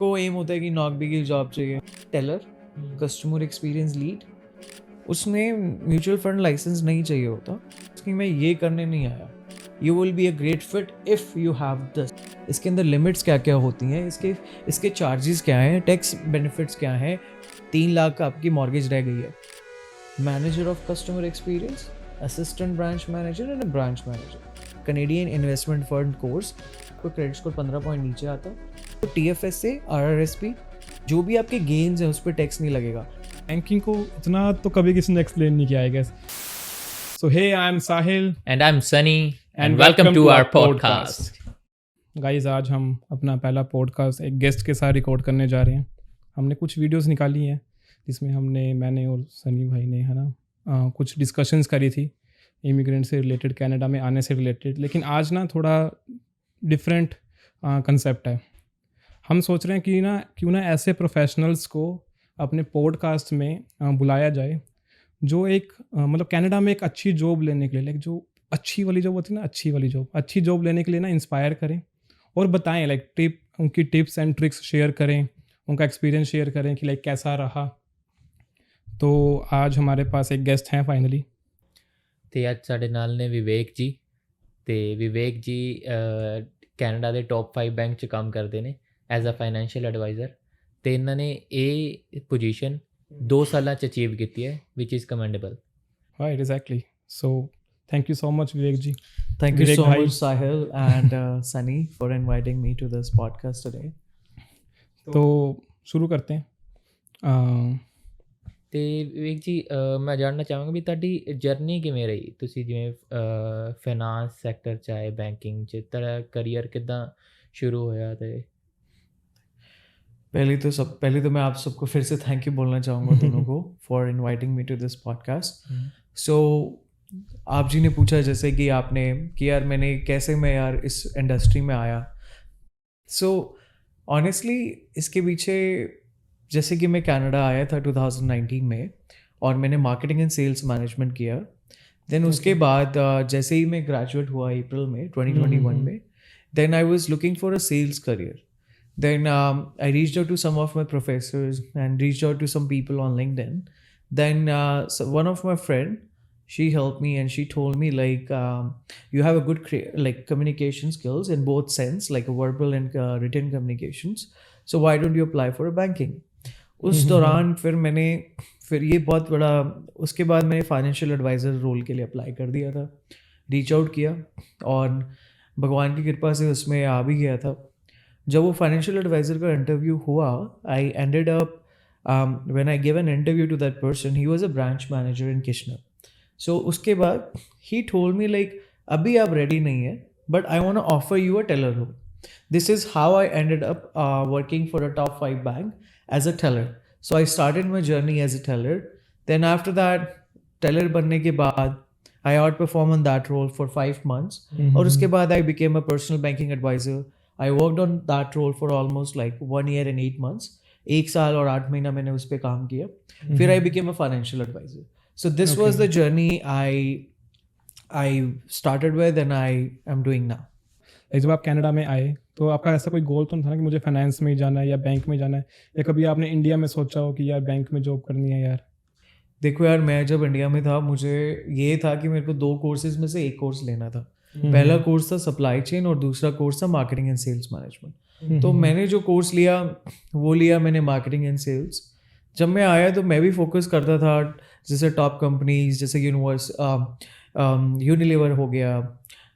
को एम होता है कि नॉकबी की जॉब चाहिए, टेलर, कस्टमर एक्सपीरियंस लीड, उसमें म्यूचुअल फंड लाइसेंस नहीं चाहिए होता कि मैं ये करने नहीं आया. You will be a great fit if you have this. इसके अंदर लिमिट्स क्या क्या होती हैं, इसके चार्जेस क्या हैं, टैक्स बेनिफिट्स क्या हैं. 3 लाख का आपकी मॉर्गेज रह गई है. Manager of customer experience, assistant branch manager and branch manager. Canadian investment fund course को क्रेडिट स्कोर 15 पॉइंट नीचे आता है. तो TFS से RRSP जो भी आपके गेन्स हैं उस पर टैक्स नहीं लगेगा. बैंकिंग को इतना तो कभी किसी ने एक्सप्लेन नहीं किया, I guess. So hey, I am Sahil And I'm Sunny, and welcome to our podcast. Guys, आज हम अपना पहला पॉडकास्ट एक गेस्ट के साथ रिकॉर्ड करने जा रहे हैं. हमने कुछ वीडियोस निकाली हैं जिसमें मैंने और सनी भाई ने कुछ डिस्कशंस करी थी इमिग्रेंट से रिलेटेड, कनाडा में आने से रिलेटेड. लेकिन आज थोड़ा डिफरेंट कंसेप्ट है. हम सोच रहे हैं कि क्यों ना ऐसे प्रोफेशनल्स को अपने पॉडकास्ट में बुलाया जाए जो एक मतलब कनाडा में एक अच्छी जॉब लेने के लिए, जो अच्छी वाली जॉब होती है ना, अच्छी जॉब लेने के लिए इंस्पायर करें और बताएं, उनकी टिप्स एंड ट्रिक्स शेयर करें, उनका एक्सपीरियंस शेयर करें कि कैसा रहा. तो आज हमारे पास एक गेस्ट हैं फाइनली. ਤੇ ਅੱਜ ਸਾਡੇ ਨਾਲ ਨੇ ਵਿਵੇਕ ਜੀ. ਤੇ ਵਿਵੇਕ ਜੀ ਕੈਨੇਡਾ ਦੇ ਟੌਪ 5 ਬੈਂਕ 'ਚ ਕੰਮ ਕਰਦੇ ਨੇ ਐਜ਼ ਅ ਫਾਈਨੈਂਸ਼ੀਅਲ ਐਡਵਾਈਜ਼ਰ. ਤੇ ਇਹਨਾਂ ਨੇ ਇਹ ਪੋਜੀਸ਼ਨ 2 ਸਾਲਾਂ 'ਚ ਅਚੀਵ ਕੀਤੀ ਹੈ, which is commendable. Right, exactly. So thank you so much, Vivek ji. Thank you Vivek so bhai. much, Sahil and Sunny, for inviting me to this podcast today. तो शुरू करते हैं. ਤੇ ਵਿਵੇਕ ਜੀ, ਮੈਂ ਜਾਣਨਾ ਚਾਹਾਂਗਾ ਵੀ ਤੁਹਾਡੀ ਜਰਨੀ ਕਿਵੇਂ ਰਹੀ. ਤੁਸੀਂ ਜਿਵੇਂ ਫਾਈਨਾਂਸ ਸੈਕਟਰ 'ਚ ਆਏ, ਬੈਂਕਿੰਗ 'ਚ, ਤੁਹਾਡਾ ਕਰੀਅਰ ਕਿੱਦਾਂ शुरू होया. तो पहले तो मैं आप सबको फिर से थैंक यू बोलना चाहूँगा दोनों को for inviting me to this podcast. So आप जी ने पूछा जैसे कि आपने कि यार मैं इस इंडस्ट्री में आया. सो ऑनेस्टली इसके पीछे जैसे कि मैं कनाडा आया था 2019 में और मैंने मार्केटिंग एंड सेल्स मैनेजमेंट किया. देन उसके बाद जैसे ही मैं ग्रेजुएट हुआ अप्रैल में 2021 में, then I was looking for a sales career. Then I reached out to some of my professors and reached out to some people on LinkedIn. Then so one of my friend, she helped me and she told me you have a good communication skills in both sense, like verbal and written communications. So why don't you apply for a banking? उस दौरान फिर ये बहुत बड़ा, उसके बाद मैंने financial adviser role के लिए अप्लाई कर दिया था, रीच आउट किया और भगवान की कृपा से उसमें आ भी गया था. जब वो फाइनेंशियल एडवाइज़र का इंटरव्यू हुआ, I ended up when I give an interview to that person, he was a branch manager in Kitchener. So उसके बाद ही टोल्ड मी अभी आप रेडी नहीं है but I want to offer you a teller role. This is how I ended up working for a top 5 bank as a teller. So I started my journey as a teller. Then after that teller बनने के बाद I outperformed on that role for 5 months. और उसके बाद I became a personal banking advisor. I worked on that role for almost 1 year and 8 months. 1 साल और 8 महीना मैंने उस पर काम किया. फिर I became a financial advisor. So this was the journey I started with and I am doing now. जब आप कनाडा में आए तो आपका ऐसा कोई गोल तो नहीं था कि मुझे फाइनेंस में जाना है या बैंक में जाना है, या कभी आपने इंडिया में सोचा हो कि यार बैंक में जॉब करनी है यार? देखो यार, मैं जब इंडिया में था मुझे ये था कि मेरे को 2 कोर्सेज में से एक कोर्स लेना था. पहला कोर्स था सप्लाई चेन और दूसरा कोर्स था मार्केटिंग एंड सेल्स मैनेजमेंट. तो मैंने जो कोर्स लिया वो लिया मैंने मार्केटिंग एंड सेल्स. जब मैं आया तो मैं भी फोकस करता था जैसे टॉप कंपनीज जैसे यूनिलीवर हो गया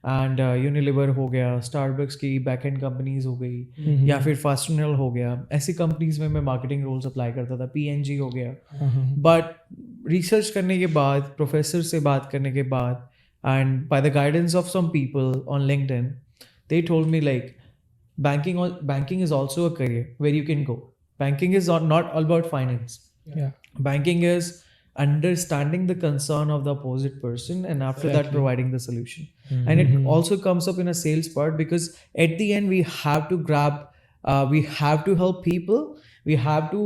एंड यूनिलीवर हो गया, स्टारबक्स की बैक एंड कंपनीज हो गई, या फिर फास्टनल हो गया. ऐसी कंपनीज में मैं मार्केटिंग रोल्स अप्लाई करता था. PNG हो गया. बट रिसर्च करने के बाद, प्रोफेसर से बात करने के बाद and by the guidance of some people on LinkedIn, they told me banking is also a career where you can go. Banking is not all about finance. Banking is understanding the concern of the opposite person and after that providing the solution. And it also comes up in a sales part because at the end we have to we have to help people, we have to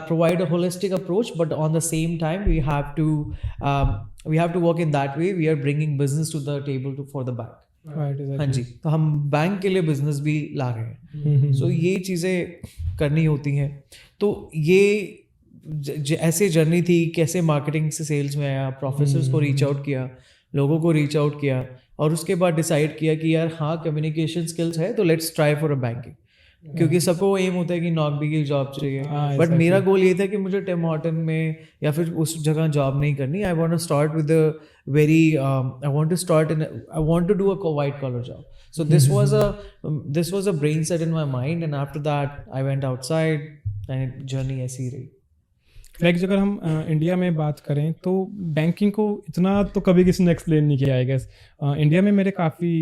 provide a holistic approach, but on the same time we have to work in that way. We are bringing business to the table for the bank. Right, exactly. हाँ जी, तो हम bank के लिए business भी ला रहे हैं। सो ये चीज़ें करनी होती हैं। तो ये ऐसे जर्नी थी, कैसे मार्केटिंग से सेल्स में आया, प्रोफेसर्स को रीच आउट किया, लोगों को रीच आउट किया, और उसके बाद डिसाइड किया कि यार हाँ कम्युनिकेशन स्किल्स है तो let's try for a banking, क्योंकि सबको एम होता है कि नॉकबी की जॉब चाहिए। हाँ, बट मेरा गोल ये था कि मुझे टिम हॉर्टन में या फिर उस जगह जॉब नहीं करनी। I want to start with very I want to start in I want to do a white collar job. So this was a brain set in my mind, and after that I went outside and journey ऐसी रही। Like अगर हम India में बात करें तो banking को इतना तो कभी किसी ने एक्सप्लेन नहीं किया, आई गेस। इंडिया में मेरे काफ़ी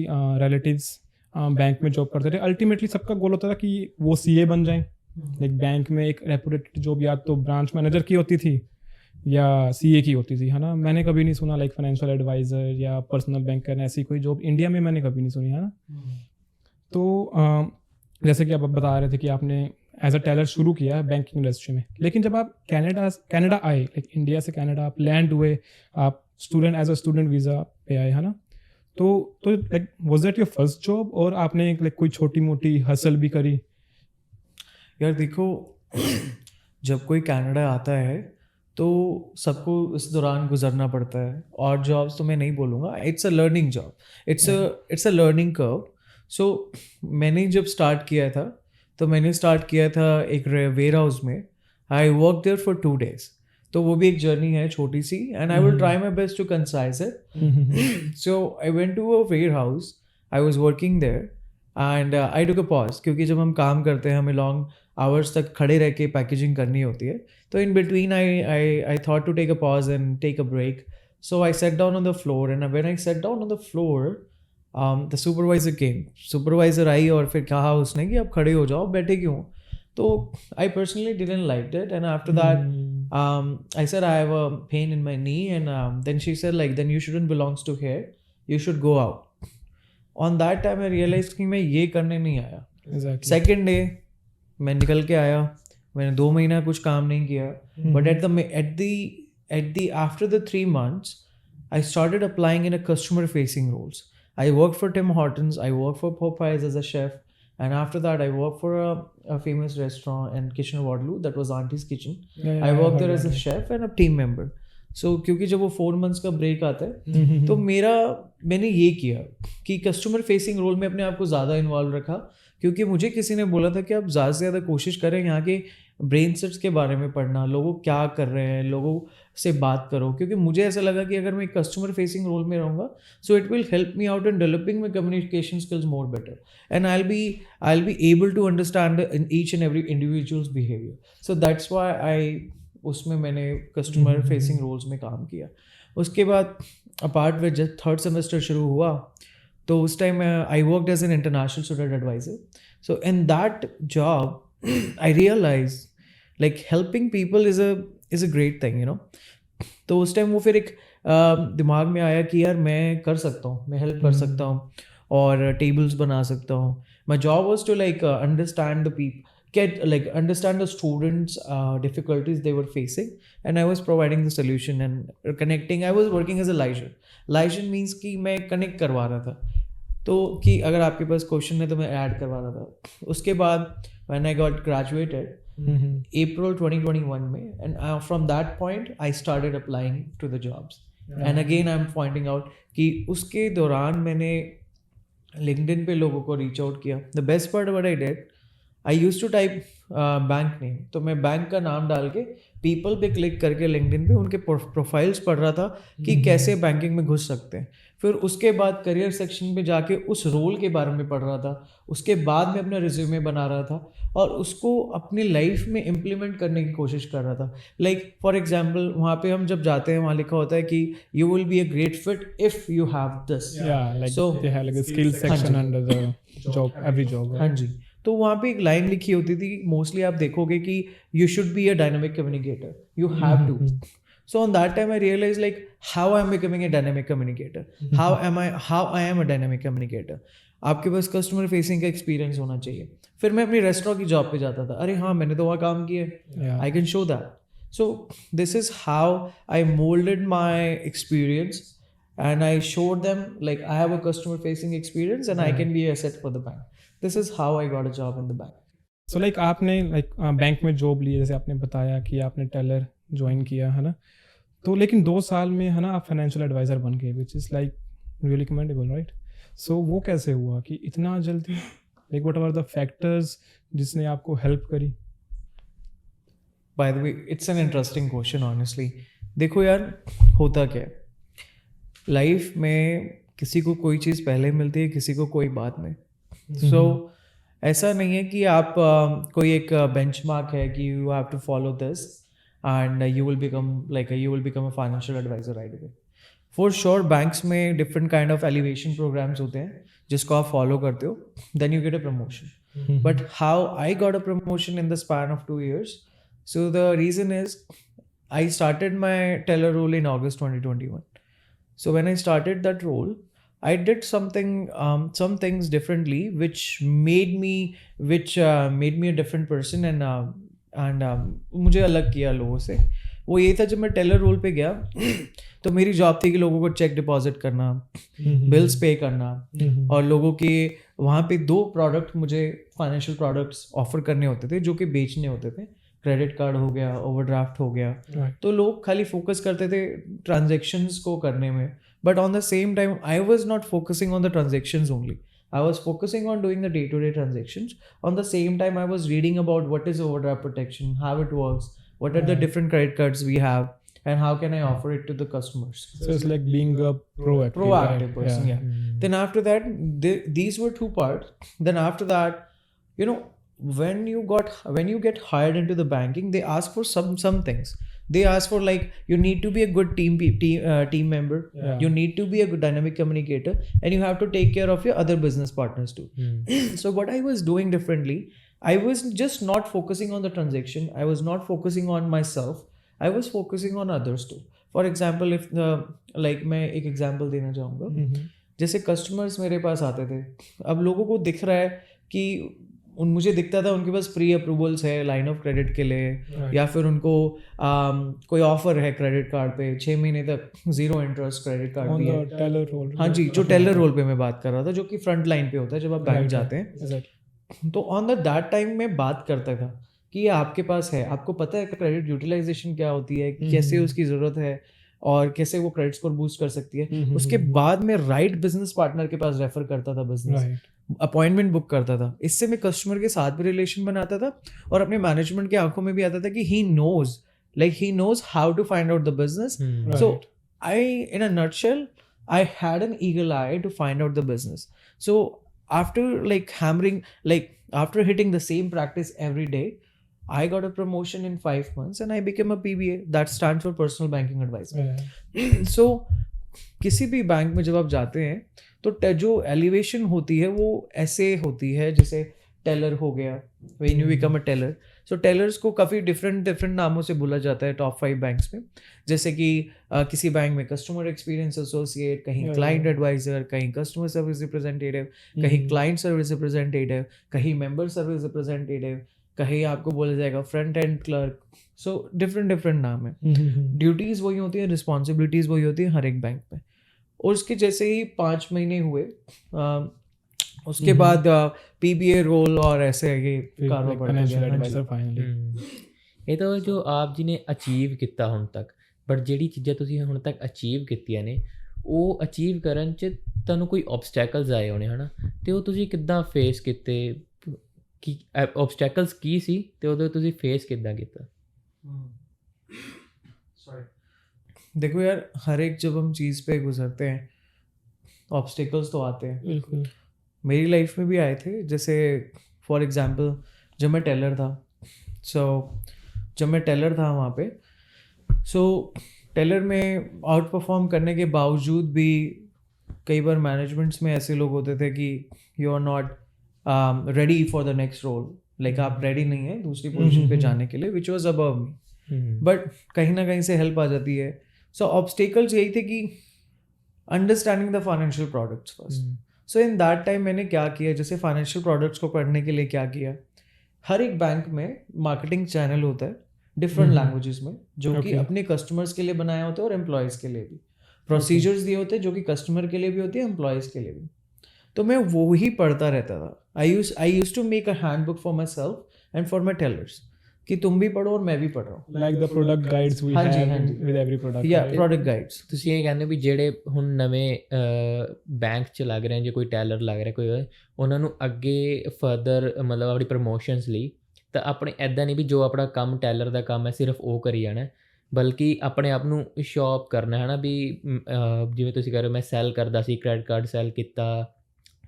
रिलेटिव्स बैंक में जॉब करते थे। अल्टीमेटली सबका गोल होता था कि वो सीए बन जाएं। लाइक बैंक में एक रेपुटेड जॉब या तो ब्रांच मैनेजर की होती थी या सीए की होती थी, है ना। मैंने कभी नहीं सुना लाइक फाइनेंशियल एडवाइज़र या पर्सनल बैंकर, ऐसी कोई जॉब इंडिया में मैंने कभी नहीं सुनी, है ना। तो जैसे कि आप बता रहे थे कि आपने एज अ टेलर शुरू किया बैंकिंग इंडस्ट्री में, लेकिन जब आप कनाडा आए, लाइक इंडिया से कनाडा आप लैंड हुए, आप student as a student visa पे आए, है ना। तो like was that your first job, और आपने लाइक कोई छोटी मोटी हसल भी करी? यार देखो, जब कोई कनाडा आता है तो सबको इस दौरान गुजरना पड़ता है, और जॉब्स तो मैं नहीं बोलूँगा, it's a learning job, it's a learning curve. So मैंने जब स्टार्ट किया था तो मैंने स्टार्ट किया था एक वेयर हाउस में। I work there for 2 days, तो वो भी एक जर्नी है छोटी सी, and I will try my best to concise it. So I went to a warehouse, I was working there, and I took a pause, क्योंकि जब हम काम करते हैं हमें लॉन्ग आवर्स तक खड़े रह के पैकेजिंग करनी होती है। तो in between I thought to take a pause and take a break. So I sat down on the floor, and when I sat down on the floor, the supervisor came. Supervisor आई और फिर कहा उसने कि आप खड़े हो जाओ, बैठे क्यों? तो I personally didn't like it, and after that I said I have a pain in my knee, and then she said like then you shouldn't belongs to here, you should go out. On that time I realized कि मैं ये करने नहीं आया। Exactly. Second day मैं निकल के आया, मैंने 2 महीना कुछ काम नहीं किया, but at the after the 3 months I started applying in a customer facing roles. I worked for Tim Hortons, I worked for Popeyes as a chef, and after that I worked for a famous restaurant in Kitchener Waterloo, that was Auntie's Kitchen. I worked there as a chef and a team member. So क्योंकि जब वो 4 months का break आता है तो मैंने ये किया कि कस्टमर फेसिंग रोल में अपने आप को ज़्यादा इन्वॉल्व रखा, क्योंकि मुझे किसी ने बोला था कि आप ज़्यादा से ज़्यादा कोशिश करें यहाँ के ब्रेन सेट्स के बारे में पढ़ना, लोगों क्या कर रहे हैं, लोगों से बात करो, क्योंकि मुझे ऐसा लगा कि अगर मैं कस्टमर फेसिंग रोल में रहूँगा so it will help me out in developing my communication skills more better, and I will be able to understand in each and every individuals behaviour. So that's why उसमें मैंने customer facing roles में काम किया। उसके बाद apart with जब 3rd semester शुरू हुआ तो उस time I worked as an international student adviser. So in that job I realise like helping people is a great thing, you know. तो उस टाइम वो फिर एक दिमाग में आया कि यार मैं कर सकता हूँ, मैं हेल्प कर सकता हूँ और टेबल्स बना सकता हूँ। My job was to like understand the people, understand the students difficulties they were facing, and I was providing the solution and connecting. I was working as a liaison means कि मैं connect करवा रहा था, तो कि अगर आपके पास question है तो मैं ऐड करवा रहा था। उसके बाद when I got graduated April 2021 में, and from that point I started applying to the jobs, and again I'm pointing out कि उसके दौरान मैंने LinkedIn पे लोगों को reach out किया। The best part what I did, I used to type bank name, तो मैं बैंक का नाम डाल के पीपल पे क्लिक करके लिंक्डइन पे उनके प्रोफाइल्स पढ़ रहा था कि कैसे बैंकिंग में घुस सकते हैं। फिर उसके बाद करियर सेक्शन पे जाके उस रोल के बारे में पढ़ रहा था, उसके बाद में अपना रिज्यूमे बना रहा था और उसको अपनी लाइफ में इम्प्लीमेंट करने की कोशिश कर रहा था। लाइक फॉर एग्जांपल वहाँ पे हम जब जाते हैं वहाँ लिखा होता है कि you will be a great fit if you have this. So they have like a skill section under the job, every job. हाँ जी, तो वहाँ पे एक लाइन लिखी होती थी, मोस्टली आप देखोगे कि you should be a dynamic communicator, you have to. So on that time I realise like how I am becoming a dynamic communicator, how I am a dynamic communicator. आपके पास customer facing का experience होना चाहिए। फिर मैं अपनी restaurant की job पे जाता था, अरे हाँ मैंने तो वहाँ काम किया, I can show that. So this is how I moulded my experience and I showed them like I have a customer facing experience and I can be a asset for the bank. This is how I got a job in the bank. So like आपने like bank में job ली, जैसे आपने बताया कि आपने Taylor join किया है ना, तो लेकिन 2 साल में है ना आप फाइनेंशियल एडवाइज़र बन गए, which is like really commendable, right? So वो कैसे हुआ कि इतना जल्दी, like what are the factors जिसने आपको हेल्प करी? By the way, it's an interesting question honestly. देखो यार, होता क्या है लाइफ में, किसी को कोई चीज़ पहले मिलती है, किसी को कोई बाद में. So ऐसा नहीं है कि आप कोई एक बेंचमार्क है कि you have to follow this and you will become a financial adviser right away. For sure banks में different kind of elevation programmes होते हैं जिसको आप फॉलो करते हो, then you get a promotion. But how I got a promotion in the span of 2 years? So the reason is I started my teller role in August 2021. So when I started that role, I did some things differently, which made me a different person and मुझे अलग किया लोगों से. वो ये था, जब मैं टेलर रोल पे गया तो मेरी जॉब थी कि लोगों को चेक डिपॉजिट करना, बिल्स पे करना, और लोगों के वहाँ पे 2 प्रोडक्ट मुझे फाइनेंशियल प्रोडक्ट्स ऑफर करने होते थे जो कि बेचने होते थे. क्रेडिट कार्ड हो गया, ओवरड्राफ्ट हो गया. तो लोग खाली फोकस करते थे ट्रांजेक्शन्स को करने में, but on the same time I was not focusing on the transactions only. I was focusing on doing the day-to-day transactions. On the same time, I was reading about what is overdraft protection, how it works, what are the different credit cards we have, and how can I offer it to the customers. So it's like being a proactive right? person, yeah. Then after that, these were 2 parts. Then after that, you know, when you get hired into the banking, they ask for some things. They ask for like you need to be a good team member. Yeah. You need to be a good dynamic communicator, and you have to take care of your other business partners too. So what I was doing differently, I was just not focusing on the transaction. I was not focusing on myself. I was focusing on others too. For example, if like मैं एक example देना चाहूँगा. जैसे customers मेरे पास आते थे, अब लोगों को दिख रहा है कि मुझे दिखता था उनके पास प्री अप्रूवल्स है लाइन ऑफ क्रेडिट के लिए, या फिर उनको कोई ऑफर है क्रेडिट कार्ड पे 6 महीने तक 0 इंटरेस्ट क्रेडिट कार्ड भी है. टेलर रोल, हाँ जी, जो टेलर रोल पे मैं बात कर रहा था, जो कि फ्रंट लाइन पे होता है जब आप बैंक जाते हैं. तो ऑन दैट टाइम में बात करता था कि ये आपके पास है, आपको पता है क्रेडिट यूटिलाइजेशन क्या होती है, कैसे उसकी ज़रूरत है और कैसे वो क्रेडिट स्कोर बूस्ट कर सकती है. उसके बाद में राइट बिजनेस पार्टनर के पास रेफर करता था बिजनेस, अपॉइंटमेंट बुक करता था. इससे मैं कस्टमर के साथ भी रिलेशन बनाता था और अपने मैनेजमेंट की आंखों में भी आता था कि he knows how to find out the business. So I in a nutshell I had an eagle eye to find out the business. So after hitting the same practice every day, I got a promotion in 5 months and I became a PBA. That stands for personal banking advisor. So किसी भी bank में जब आप जाते हैं तो जो elevation होती है वो ऐसे होती है, जैसे टेलर हो गया, when you become a teller. So tellers को काफ़ी डिफरेंट नामों से बोला जाता है टॉप 5 बैंक्स में. जैसे कि किसी बैंक में कस्टमर एक्सपीरियंस एसोसिएट, कहीं क्लाइंट एडवाइजर, कहीं कस्टमर सर्विस रिप्रेजेंटेटिव, कहीं क्लाइंट सर्विस रिप्रेजेंटेटिव, कहीं मेंबर सर्विस रिप्रेजेंटेटिव, कहीं आपको बोला जाएगा front end clerk. So different नाम है. ड्यूटीज़ वही होती है, रिस्पॉन्सिबिलिटीज़ वही होती है हर एक बैंक में. और उसके जैसे ही 5 महीने हुए, उसके बाद PBA रोल और ऐसे ये ਕਾਰੋਬਾਰ फाइनेंशियल एडवाइजर फाइनली. ਇਹ ਤਾਂ ਜੋ ਆਪ ਜੀ ਨੇ ਅਚੀਵ ਕੀਤਾ ਹੁਣ ਤੱਕ, ਬਟ ਜਿਹੜੀ ਚੀਜ਼ਾਂ ਤੁਸੀਂ ਹੁਣ ਤੱਕ ਅਚੀਵ ਕੀਤੀਆਂ ਨੇ, ਉਹ ਅਚੀਵ ਕਰਨ 'ਚ ਤੁਹਾਨੂੰ ਕੋਈ ਆਬਸਟੈਕਲਸ ਆਏ ਹੋਣੇ ਹੈ ਨਾ, ਅਤੇ ਉਹ ਤੁਸੀਂ ਕਿੱਦਾਂ ਫੇਸ ਕੀਤੇ, ਕਿ ਆਬਸਟੈਕਲਸ ਕੀ ਸੀ ਅਤੇ ਉਦੋਂ ਤੁਸੀਂ ਫੇਸ कितना ਕੀਤਾ? देखो यार, हर एक जब हम चीज़ पे गुजरते हैं ऑब्स्टिकल्स तो आते हैं. बिल्कुल. मेरी लाइफ में भी आए थे. जैसे फॉर एग्जांपल जब मैं टेलर था, वहाँ पे, टेलर में आउट परफॉर्म करने के बावजूद भी कई बार मैनेजमेंट्स में ऐसे लोग होते थे कि you are not ready for the next role. Like आप रेडी नहीं है दूसरी पोजीशन पे जाने के लिए, which was above me. But कहीं ना कहीं से हेल्प आ जाती है. सो ऑब्स्टिकल्स यही थे कि understanding the financial products first. So in that time मैंने क्या किया, जैसे फाइनेंशियल प्रोडक्ट्स को पढ़ने के लिए क्या किया, हर एक बैंक में मार्केटिंग चैनल होता है डिफरेंट लैंग्वेजेस में, जो कि अपने कस्टमर्स के लिए बनाया होता है और एम्प्लॉयज़ के लिए भी. प्रोसीजर्स दिए होते हैं जो कि कस्टमर के लिए भी होती है, एम्प्लॉयज़ के लिए भी। तो मैं वो ही पढ़ता रहता था। I used to make a handbook for myself and for my tellers कि तुम भी पढ़ो और मैं भी पढ़ रहा हूँ। ਲਾਈਕ ਦ ਪ੍ਰੋਡਕਟ ਗਾਈਡਸ ਵੀ ਹਾਂਜੀ, ਹੈਵ ਹਾਂਜੀ। ਵਿਦ ਐਵਰੀ ਪ੍ਰੋਡਕਟ या प्रोडक्ट गाइड्स। ਤੁਸੀਂ ਇਹ ਕਹਿੰਦੇ ਵੀ ਜਿਹੜੇ ਹੁਣ ਨਵੇਂ ਬੈਂਕ 'ਚ ਲੱਗ ਰਹੇ ਜੇ ਕੋਈ ਟੈਲਰ ਲੱਗ ਰਿਹਾ ਕੋਈ ਹੋਏ, ਉਹਨਾਂ ਨੂੰ ਅੱਗੇ ਫਰਦਰ ਮਤਲਬ ਆਪਣੀ ਪ੍ਰਮੋਸ਼ਨਸ ਲਈ ਤਾਂ ਆਪਣੇ ਐਦਾਂ ਨਹੀਂ ਵੀ ਜੋ ਆਪਣਾ ਕੰਮ ਟੈਲਰ ਦਾ ਕੰਮ ਹੈ ਸਿਰਫ ਉਹ ਕਰੀ ਜਾਣਾ, ਬਲਕਿ ਆਪਣੇ ਆਪ ਨੂੰ ਸ਼ੋਅ ਅਪ ਕਰਨਾ ਹੈ ਨਾ ਵੀ ਜਿਵੇਂ ਤੁਸੀਂ ਕਹਿ ਰਹੇ ਹੋ ਮੈਂ ਸੈਲ ਕਰਦਾ ਸੀ, ਕ੍ਰੈਡਿਟ ਕਾਰਡ ਸੈਲ ਕੀਤਾ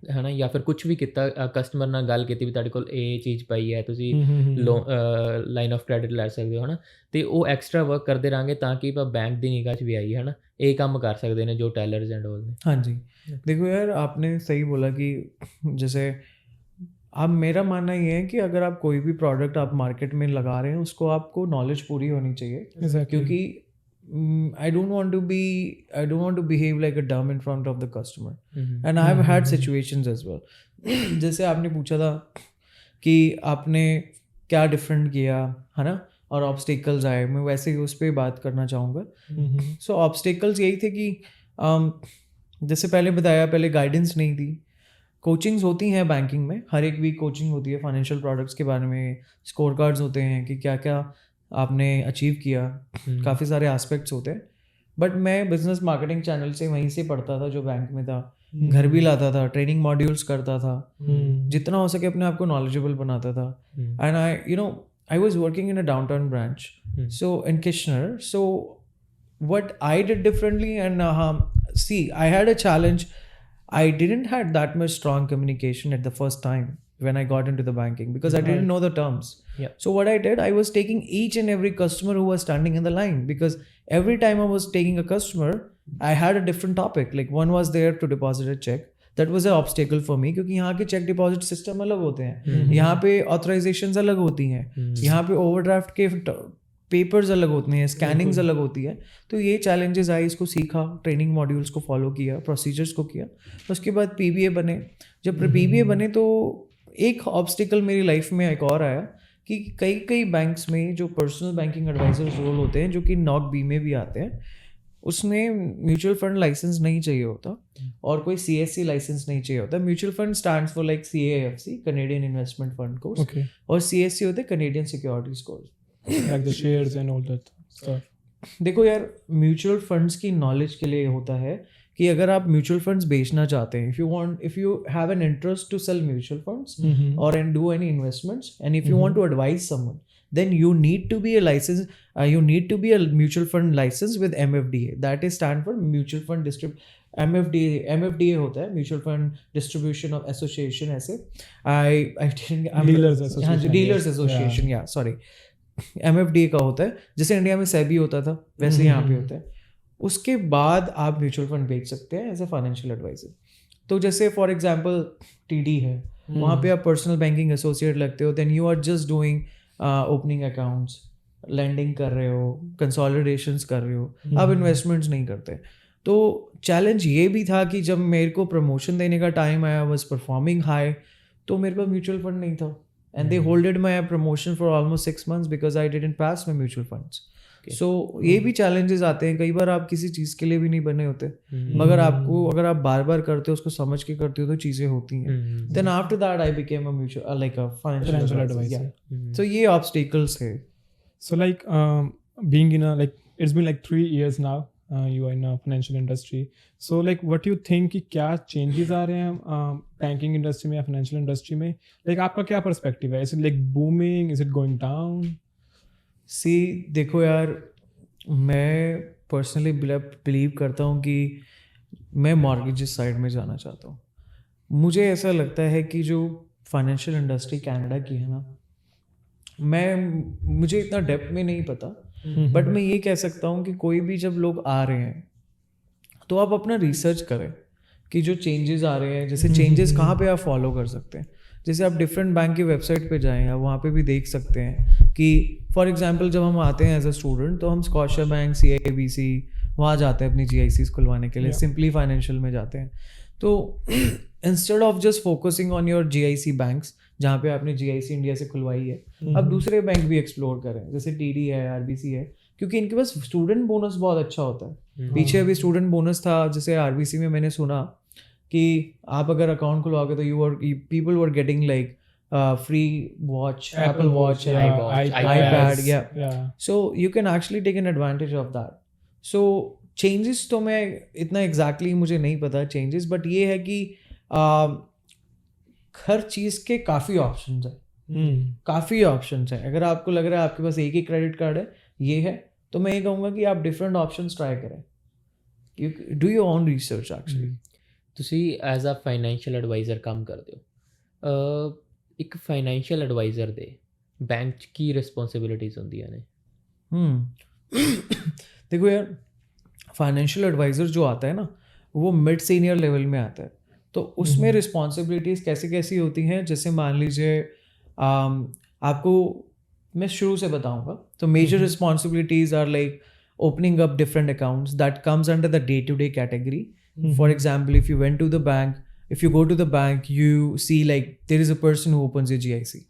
ਹੈ ਨਾ, ਜਾਂ ਫਿਰ ਕੁਛ ਵੀ ਕੀਤਾ, ਕਸਟਮਰ ਨਾਲ ਗੱਲ ਕੀਤੀ ਵੀ ਤੁਹਾਡੇ ਕੋਲ ਇਹ ਚੀਜ਼ ਪਈ ਹੈ, ਤੁਸੀਂ ਲਾਈਨ ਆਫ ਕ੍ਰੈਡਿਟ ਲੈ ਸਕਦੇ ਹੋ ਹੈ ਨਾ, ਅਤੇ ਉਹ ਐਕਸਟਰਾ ਵਰਕ ਕਰਦੇ ਰਹਾਂਗੇ ਤਾਂ ਕਿ ਬੈਂਕ ਦੀ ਨਿਗਾਹ 'ਚ ਵੀ ਆਈ ਹੈ ਨਾ, ਇਹ ਕੰਮ ਕਰ ਸਕਦੇ ਨੇ ਜੋ टेलर्स एंड ऑल ने। हाँ जी, देखो यार आपने सही बोला कि जैसे अब मेरा मानना ये है कि अगर आप कोई भी प्रोडक्ट आप मार्केट में लगा रहे हैं उसको आपको नॉलेज पूरी होनी चाहिए, क्योंकि I don't want to behave like a dumb in front of the customer, and I have had situations as well। जैसे आपने पूछा था कि आपने क्या डिफरेंट किया है ना, और ऑब्स्टिकल्स आए, मैं वैसे ही उस पर बात करना चाहूँगा। सो ऑब्स्टिकल्स यही थे कि जैसे पहले बताया, पहले गाइडेंस नहीं थी। कोचिंग्स होती हैं बैंकिंग में, हर एक वीक कोचिंग होती है फाइनेंशियल प्रोडक्ट्स के बारे में, स्कोर कार्ड्स होते हैं कि क्या क्या आपने अचीव किया, काफ़ी सारे एस्पेक्ट्स होते हैं। बट मैं बिजनेस मार्केटिंग चैनल से वहीं से पढ़ता था जो बैंक में था, घर भी लाता था, ट्रेनिंग मॉड्यूल्स करता था, जितना हो सके अपने आप को नॉलेजेबल बनाता था। And I was working in a downtown branch, so in Kitchener. So what I did differently, and see, I had a challenge. I didn't had that much strong communication at the first time when I got into the banking, because I didn't know the terms. Yeah. So what I did, I was taking each and every customer who was standing in the line, because every time I was taking a customer, I had a different topic. Like one was there to deposit a check. That was an obstacle for me, क्योंकि यहाँ के check deposit system अलग होते हैं, यहाँ पे ऑथराइजेशंस अलग होती हैं, यहाँ पे ओवरड्राफ्ट के पेपर्स अलग होते हैं, स्कैनिंग्स अलग होती है। तो ये चैलेंजेस आए, इसको सीखा, ट्रेनिंग मॉड्यूल्स को फॉलो किया, प्रोसीजर्स को किया। उसके बाद PBA बने। जब PBA बने तो एक ऑब्स्टिकल मेरी लाइफ में एक और आया कि कई बैंक्स में जो पर्सनल बैंकिंग एडवाइजर्स रोल होते हैं, जो कि NOC-B में भी आते हैं, उसमें म्यूचुअल फंड लाइसेंस नहीं चाहिए होता और कोई CSC लाइसेंस नहीं चाहिए होता। Mutual fund stands for like CAFC, Canadian investment fund course, और CSC होते हैं Canadian securities course, like the shares and all that stuff। देखो यार, म्यूचुअल फंड्स की नॉलेज के लिए होता है कि अगर आप म्यूचुअल फंड्स बेचना चाहते हैं, if you have an interest to sell mutual funds or and do any investments, and if you want to advise someone, then you need to be a license, you need to be a mutual fund license with MFDA, that is stand for mutual fund MFDA होता है, mutual fund distribution of association, ऐसे dealers association, yeah sorry, MFDA का होता है, जैसे India में SEBI होता था वैसे यहाँ पे होता है। उसके बाद आप म्यूचुअल फंड बेच सकते हैं एज ए फाइनेंशियल एडवाइजर। तो जैसे फॉर एग्जांपल TD है, वहाँ पे आप पर्सनल बैंकिंग एसोसिएट लगते हो, then you are just doing opening accounts, lending कर रहे हो, कंसोलिडेशंस कर रहे हो, आप इन्वेस्टमेंट्स नहीं करते। तो चैलेंज ये भी था कि जब मेरे को प्रमोशन देने का टाइम आया, वाज परफॉर्मिंग हाई, तो मेरे पास म्यूचुअल फंड नहीं था, and they holded my promotion for almost 6 months because I didn't pass my mutual funds. So ये भी चैलेंजेस आते हैं, कई बार आप किसी चीज़ के लिए भी नहीं बने होते, मगर आपको अगर आप बार बार करते हो, उसको समझ के करते हो, तो चीज़ें होती हैं। Then after that I became a mutual like a financial adviser. So ये ऑब्स्टिकल्स है। So like being in a like it's been like 3 years now, you are in a financial industry. So like what do you think कि क्या changes आ रहे हैं banking industry में या financial industry में? Like आपका क्या perspective है? Is it like booming? Is it going down? देखो यार, मैं पर्सनली बिलीव करता हूँ कि मैं मॉर्गेजेस साइड में जाना चाहता हूँ। मुझे ऐसा लगता है कि जो फाइनेंशियल इंडस्ट्री कनाडा की है ना, मुझे इतना डेप्थ में नहीं पता, बट मैं ये कह सकता हूँ कि कोई भी जब लोग आ रहे हैं तो आप अपना रिसर्च करें कि जो चेंजेस आ रहे हैं, जैसे चेंजेस कहाँ पे आप फॉलो कर सकते हैं। जैसे आप डिफरेंट बैंक की वेबसाइट पे जाएं, आप वहाँ पे भी देख सकते हैं कि फॉर एग्जांपल जब हम आते हैं एज अ स्टूडेंट, तो हम स्कॉटिया बैंक, CIBC वहाँ जाते हैं अपनी GICs खुलवाने के लिए, सिंपली फाइनेंशियल में जाते हैं। तो instead of just focusing on your GIC banks, जहाँ पे आपने GIC इंडिया से खुलवाई है, अब दूसरे बैंक भी एक्सप्लोर करें, जैसे TD है, RBC है, क्योंकि इनके पास स्टूडेंट बोनस बहुत अच्छा होता है। हम्म, पीछे अभी स्टूडेंट बोनस था, जैसे आरबीसी में मैंने सुना कि आप अगर अकाउंट खुलवाओगे तो people were getting like free watch, Apple watch, iPad, yeah. So you can actually take an advantage of that. So changes तो मैं इतना exactly मुझे नहीं पता changes, but ये है कि हर चीज़ के काफ़ी ऑप्शंस हैं, काफ़ी ऑप्शंस हैं। अगर आपको लग रहा है आपके पास एक ही क्रेडिट कार्ड है, ये है, तो मैं ये कहूँगा कि आप डिफरेंट ऑप्शंस ट्राई करें। You do your own research actually. ਤੁਸੀਂ ਐਜ਼ ਅ ਫਾਈਨੈਂਸ਼ੀਅਲ ਐਡਵਾਈਜ਼ਰ ਕੰਮ ਕਰਦੇ ਹੋ, ਇੱਕ ਫਾਈਨੈਂਸ਼ੀਅਲ ਐਡਵਾਈਜ਼ਰ ਦੇ ਬੈਂਕ 'ਚ ਕੀ ਰਿਸਪੌਂਸਿਬਿਲਿਟੀਜ਼ ਹੁੰਦੀਆਂ ਨੇ? देखो यार, फाइनेंशियल एडवाइज़र जो आता है ना, वो मिड सीनियर लेवल में आता है, तो उसमें रिस्पॉन्सिबिलिटीज़ कैसी कैसी होती हैं। जैसे मान लीजिए आपको मैं शुरू से बताऊंगा, तो major responsibilities are like opening up different accounts that comes under the day-to-day category. For example, if you went to the bank, if you go to the bank, you see like there is a person who opens your GIC,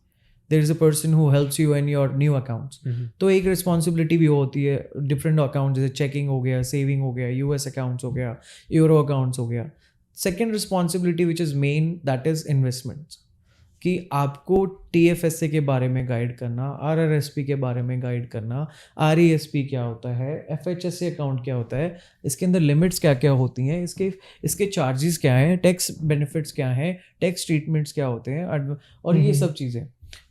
there is a person who helps you in your new accounts. तो एक responsibility भी होती है different accounts, जैसे checking हो गया, saving हो गया, US accounts हो गया, euro accounts हो गया. Second responsibility which is main, that is investments, कि आपको TFSA के बारे में गाइड करना, RRSP के बारे में गाइड करना, RESP क्या होता है, FHSA अकाउंट क्या होता है, इसके अंदर लिमिट्स क्या क्या होती हैं, इसके चार्जेस क्या हैं, टैक्स बेनिफिट्स क्या हैं, टैक्स ट्रीटमेंट्स क्या होते हैं, और ये सब चीज़ें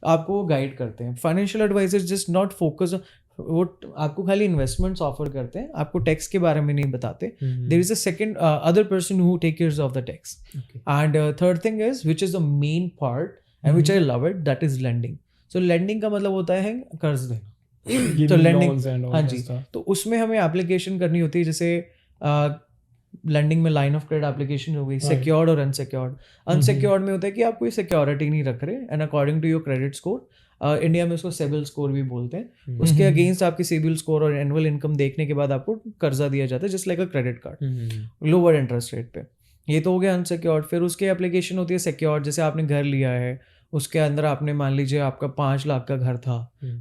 आपको गाइड करते हैं। Financial adviser just not focus, वो आपको खाली इन्वेस्टमेंट्स ऑफर करते हैं, आपको टैक्स के बारे में नहीं बताते। There is a second other person who take cares of the tax, and third thing is which is the main part and which I love it, that is lending. So lending का मतलब होता है कर्ज देना। तो lending, हाँ जी, तो उसमें हमें एप्लीकेशन करनी होती है। जैसे lending में लाइन ऑफ क्रेडिट एप्लीकेशन हो गई, सिक्योर्ड और अनसिक्योर्ड। अनसिक्योर्ड में होता है कि आप कोई सिक्योरिटी नहीं रख रहे, and according to your credit score, India में उसको सिबिल स्कोर भी बोलते हैं, उसके अगेंस्ट आपकी सिबिल स्कोर और एनुअल इनकम देखने के बाद आपको कर्जा दिया जाता है, just like a credit card, lower interest rate पे। ये तो हो गया अनसिक्योर्ड। फिर उसकी एप्लीकेशन होती है सिक्योर्ड, जैसे आपने घर लिया है, उसके अंदर आपने मान लीजिए आपका 5 लाख का घर था,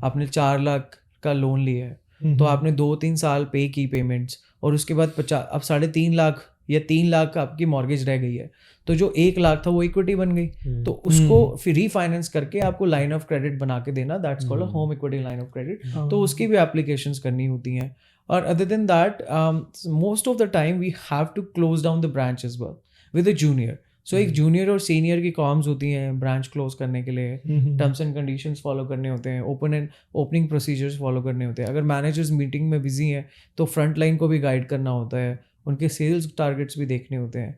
आपने 4 लाख का लोन लिया है, तो आपने 2-3 साल पे की पेमेंट्स, और उसके बाद अब 3.5 लाख या 3 लाख आपकी मॉर्गेज रह गई है, तो जो 1 लाख था वो इक्विटी बन गई, तो उसको फिर रीफाइनेंस करके आपको लाइन ऑफ क्रेडिट बना के देना, that's called a home equity line of credit. तो उसकी भी एप्लीकेशंस करनी होती हैं। और other than that, most of the time we have to close down the branch as well with a junior. So एक जूनियर और सीनियर की कॉम्स होती हैं ब्रांच क्लोज करने के लिए, टर्म्स एंड कंडीशंस फॉलो करने होते हैं, ओपनिंग प्रोसीजर्स फॉलो करने होते हैं। अगर मैनेजर्स मीटिंग में बिजी हैं तो फ्रंट लाइन को भी गाइड करना होता है, उनके सेल्स टारगेट्स भी देखने होते हैं,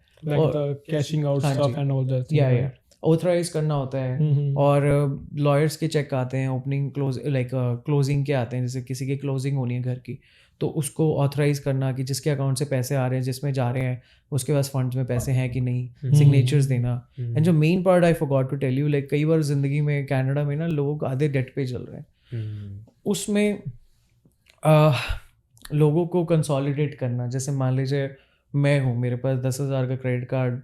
caching out stuff and all that, या ऑथराइज करना होता है। और लॉयर्स के चेक आते हैं, ओपनिंग क्लोज लाइक क्लोजिंग के आते हैं, जैसे किसी की क्लोजिंग होनी है घर की, तो उसको ऑथराइज करना कि जिसके अकाउंट से पैसे आ रहे हैं, जिसमें जा रहे हैं, उसके पास फंड्स में पैसे हैं कि नहीं, सिग्नेचर्स देना। एंड जो main part I forgot to tell you, like कई बार जिंदगी में कनाडा में ना लोग आधे डेट पे चल रहे हैं, उसमें लोगों को कंसोलिडेट करना। जैसे मान लीजिए मैं हूँ, मेरे पास 10,000 का क्रेडिट कार्ड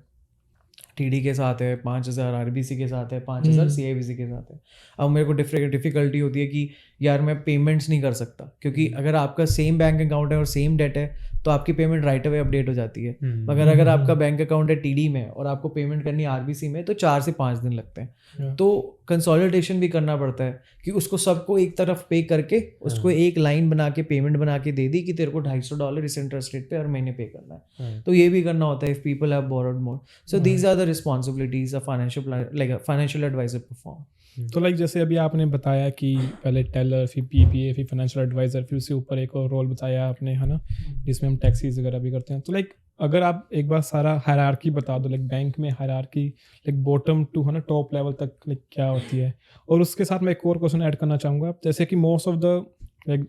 TD के साथ है, 5,000 RBC के साथ है, 5,000 CIBC के साथ है। अब मेरे को डिफ़िकल्टी होती है कि यार मैं पेमेंट्स नहीं कर सकता, क्योंकि अगर आपका सेम बैंक अकाउंट है और सेम डेट है तो आपकी पेमेंट राइट अवे अपडेट हो जाती है, मगर अगर आपका बैंक अकाउंट है TD में और आपको पेमेंट करनी है RBC में, तो 4 से 5 दिन लगते हैं। तो कंसोलिडेशन भी करना पड़ता है कि उसको सबको एक तरफ पे करके उसको एक लाइन बना के पेमेंट बना के दे दी कि तेरे को $250 इस इंटरेस्ट रेट पे हर महीने पे करना है। तो ये भी करना होता है if people have borrowed more. So these are the responsibilities a financial adviser perform. तो लाइक जैसे अभी आपने बताया कि पहले टेलर, फिर PPA, फिर फाइनेंशियल एडवाइज़र, फिर उससे ऊपर एक और रोल बताया आपने, है ना, जिसमें हम टैक्सीज वगैरह भी करते हैं। तो लाइक अगर आप एक बार सारा हायरार्की बता दो, लाइक बैंक में हायरार्की लाइक बॉटम टू, है ना, टॉप लेवल तक लाइक क्या होती है। और उसके साथ मैं एक और क्वेश्चन ऐड करना चाहूँगा, जैसे कि मोस्ट ऑफ द लाइक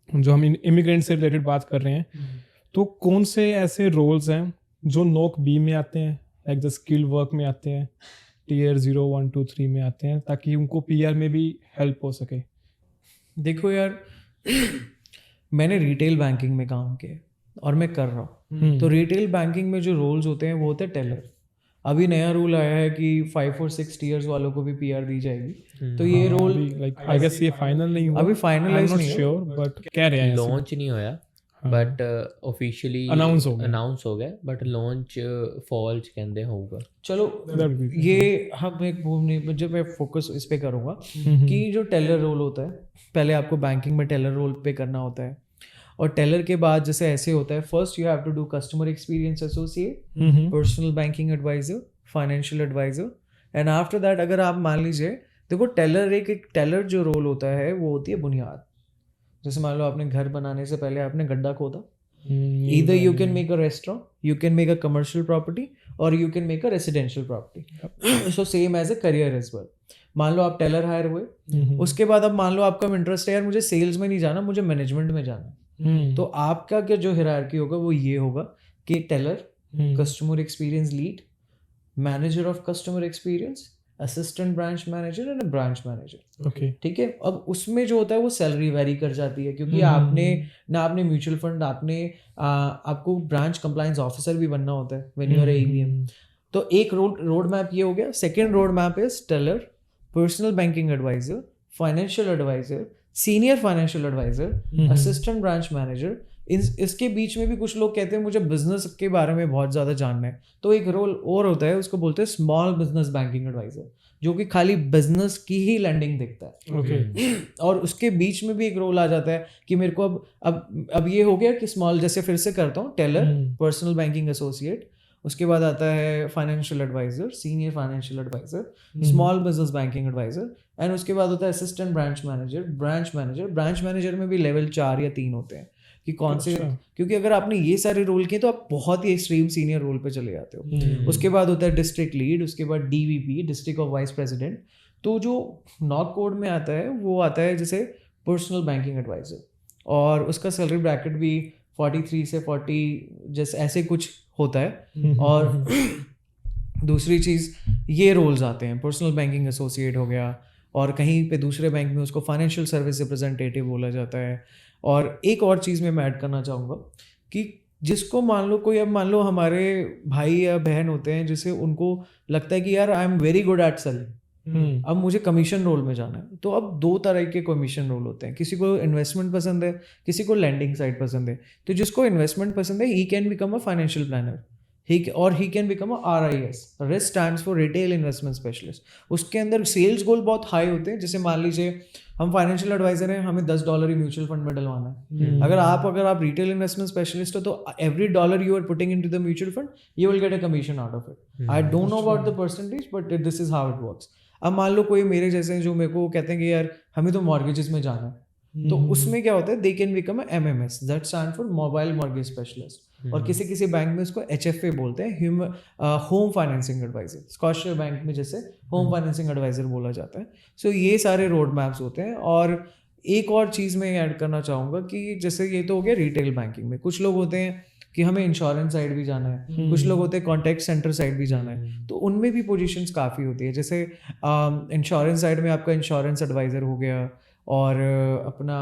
जो हम इमिग्रेंट से रिलेटेड बात कर रहे हैं, तो कौन से ऐसे रोल्स हैं जो नोक B में आते हैं, लाइक द स्किल वर्क में आते हैं, Tier 0, 1, 2, 3 में आते हैं, ताकि उनको PR में भी हेल्प हो सके? देखो यार, मैंने रिटेल बैंकिंग में काम किया और मैं कर रहा हूँ, तो रिटेल बैंकिंग में जो रोल्स होते हैं वो होते हैं टेलर। अभी नया रूल आया है कि 5 और 6 टीयर्स वालों को भी PR दी जाएगी, तो ये रोल लाइक आई गेस ये फाइनल नहीं हुआ, अभी फाइनलाइज नहीं है। श्योर बट कह रहे हैं लॉन्च नहीं होया बट ऑफिशियली Announce हो गया। अनाउंस हो गया बट लॉन्च फॉल च कहंदे होगा। चलो ये हम एक जब मैं फोकस इस पे करूँगा कि जो टेलर रोल होता है, पहले आपको बैंकिंग में टेलर रोल पे करना होता है, और टेलर के बाद जैसे ऐसे होता है, first you have to do customer experience associate, personal banking adviser, financial adviser, and after that अगर आप मान लीजिए, देखो टेलर एक टेलर जो रोल होता है वो होती है बुनियाद। जैसे मान लो आपने घर बनाने से पहले आपने गड्ढा खोदा, either you can make a restaurant, you can make a commercial property, or you can make a residential property. So same as a career as well. मान लो आप टेलर हायर हुए, उसके बाद अब मान लो आपका इंटरेस्ट है यार मुझे सेल्स में नहीं जाना, मुझे मैनेजमेंट में जाना, तो आपका क्या जो हिरार्की होगा वो ये होगा कि teller, customer experience lead, manager of customer experience, assistant branch manager and branch manager. Okay ठीक है, अब उसमें जो होता है वो सैलरी वेरी कर जाती है, क्योंकि आपने आपने म्यूचुअल फंड, आपको ब्रांच कंप्लायंस ऑफिसर भी बनना होता है व्हेन यू आर ABM। तो एक रोड मैप ये हो गया। Second road map is teller, personal banking adviser, financial adviser, senior financial adviser, assistant branch manager. इसके बीच में भी कुछ लोग कहते हैं मुझे बिजनेस के बारे में बहुत ज़्यादा जानना है, तो एक रोल और होता है, उसको बोलते हैं स्मॉल बिजनेस बैंकिंग एडवाइजर, जो कि खाली बिजनेस की ही लैंडिंग देखता है। ओके और उसके बीच में भी एक रोल आ जाता है कि मेरे को अब ये हो गया कि स्मॉल, जैसे फिर से करता हूँ, टेलर, पर्सनल बैंकिंग एसोसिएट, उसके बाद आता है financial adviser, senior financial adviser, small business banking adviser, and उसके बाद होता है assistant branch manager, branch manager में भी लेवल 4 या 3 होते हैं कि कौन से, क्योंकि अगर आपने ये सारे रोल किए तो आप बहुत ही एक्सट्रीम सीनियर रोल पे चले जाते हो। उसके बाद होता है डिस्ट्रिक्ट लीड, उसके बाद DVP, district of vice president. तो जो नॉक कोड में आता है वो आता है जैसे पर्सनल बैंकिंग एडवाइजर, और उसका सैलरी ब्रैकेट भी 43 से 40 जैसे ऐसे कुछ होता है। और दूसरी चीज़, ये रोल्स आते हैं, पर्सनल बैंकिंग एसोसिएट हो गया, और कहीं पे दूसरे बैंक में उसको फाइनेंशियल सर्विस रिप्रेजेंटेटिव बोला जाता है। और एक और चीज़ में मैं ऐड करना चाहूँगा कि जिसको मान लो कोई, अब मान लो हमारे भाई या बहन होते हैं जिसे उनको लगता है कि यार I am very good at selling, अब मुझे कमीशन रोल में जाना है। तो अब 2 तरह के कमीशन रोल होते हैं, किसी को इन्वेस्टमेंट पसंद है, किसी को लैंडिंग साइड पसंद है। तो जिसको इन्वेस्टमेंट पसंद है, he can become a financial planner, he can become a RIS, risk stands for retail investment specialist. उसके अंदर सेल्स गोल बहुत हाई होते हैं। जैसे मान लीजिए हम फाइनेंशियल एडवाइजर हैं, हमें $10 ही म्यूचुअल फंड में डलवाना है। अगर आप रिटेल इन्वेस्टमेंट स्पेशलिस्ट हो तो every $1 you are putting into the mutual fund, you will get a commission out of it. I don't know about the percentage but this is how it works. अब मान लो कोई मेरे जैसे जो मेरे को कहते हैं कि यार हमें तो मॉर्गेजेस में जाना है, तो उसमें क्या होता है, they can become MMS, that stand for mobile mortgage specialist, और किसी बैंक में उसको HFA बोलते हैं, home financing adviser. Scottish bank में जैसे होम फाइनेंसिंग एडवाइजर बोला जाता है। सो ये सारे रोड मैप्स होते हैं। और एक और चीज़ मैं ऐड करना चाहूँगा कि जैसे ये तो हो गया रिटेल बैंकिंग में, कुछ लोग होते हैं कि हमें इंश्योरेंस साइड भी जाना है, कुछ लोग होते हैं कॉन्टैक्ट सेंटर साइड भी जाना है, तो उनमें भी पोजीशंस काफ़ी होती है। जैसे इंश्योरेंस साइड में आपका इंश्योरेंस एडवाइज़र हो गया, और अपना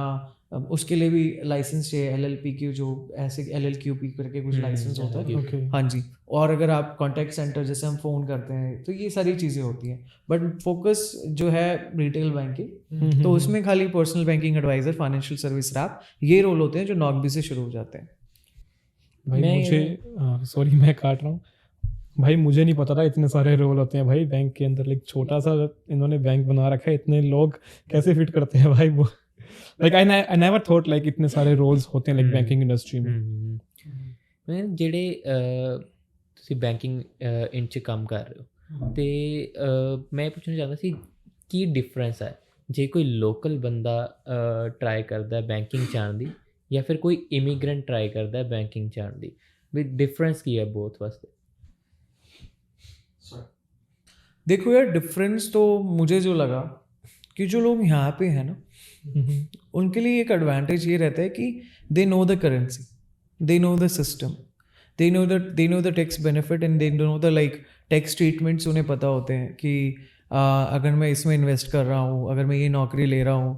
उसके लिए भी लाइसेंस चाहिए, LLP की जो ऐसे LLQP करके कुछ लाइसेंस होता है। हाँ जी। और अगर आप कॉन्टैक्ट सेंटर जैसे हम फ़ोन करते हैं, तो ये सारी चीज़ें होती हैं। बट फोकस जो है रिटेल बैंकिंग, तो उसमें खाली personal banking adviser, financial service rep, ये रोल होते हैं जो नॉकबी से शुरू हो जाते हैं। भाई मुझे सॉरी मैं काट रहा हूँ भाई, मुझे नहीं पता था इतने सारे रोल होते हैं भाई बैंक के अंदर। लाइक छोटा सा इन्होंने बैंक बना रखा है, इतने लोग कैसे फिट करते हैं भाई वो। Like I never thought like इतने सारे रोल्स होते हैं लाइक बैंकिंग इंडस्ट्री में। ਜਿਹੜੇ ਤੁਸੀਂ ਬੈਂਕਿੰਗ ਇੰਚ ਕੰਮ ਕਰ ਰਹੇ ਹੋ, ਤੇ ਮੈਂ ਪੁੱਛਣਾ ਚਾਹੁੰਦਾ ਸੀ ਕੀ ਡਿਫਰੈਂਸ ਹੈ ਜੇ ਕੋਈ ਲੋਕਲ ਬੰਦਾ ਟਰਾਈ ਕਰਦਾ ਬੈਂਕਿੰਗ ਜਾਣ ਦੀ, ਜਾਂ ਫਿਰ ਕੋਈ ਇਮੀਗ੍ਰੈਂਟ ਟਰਾਈ ਕਰਦਾ ਬੈਂਕਿੰਗ ਜਾਣ ਦੀ, ਵੀ ਡਿਫਰੈਂਸ ਕੀ ਹੈ ਬੋਥ वास्ते? देखो यार, डिफरेंस तो मुझे जो लगा कि जो लोग यहाँ पे हैं ना, उनके लिए एक एडवांटेज ये रहता है कि दे know the currency, they know the system, they know the tax benefit, and they know the like tax treatments उन्हें पता होते हैं कि अगर मैं इसमें इन्वेस्ट कर रहा हूँ, अगर मैं ये नौकरी ले रहा हूँ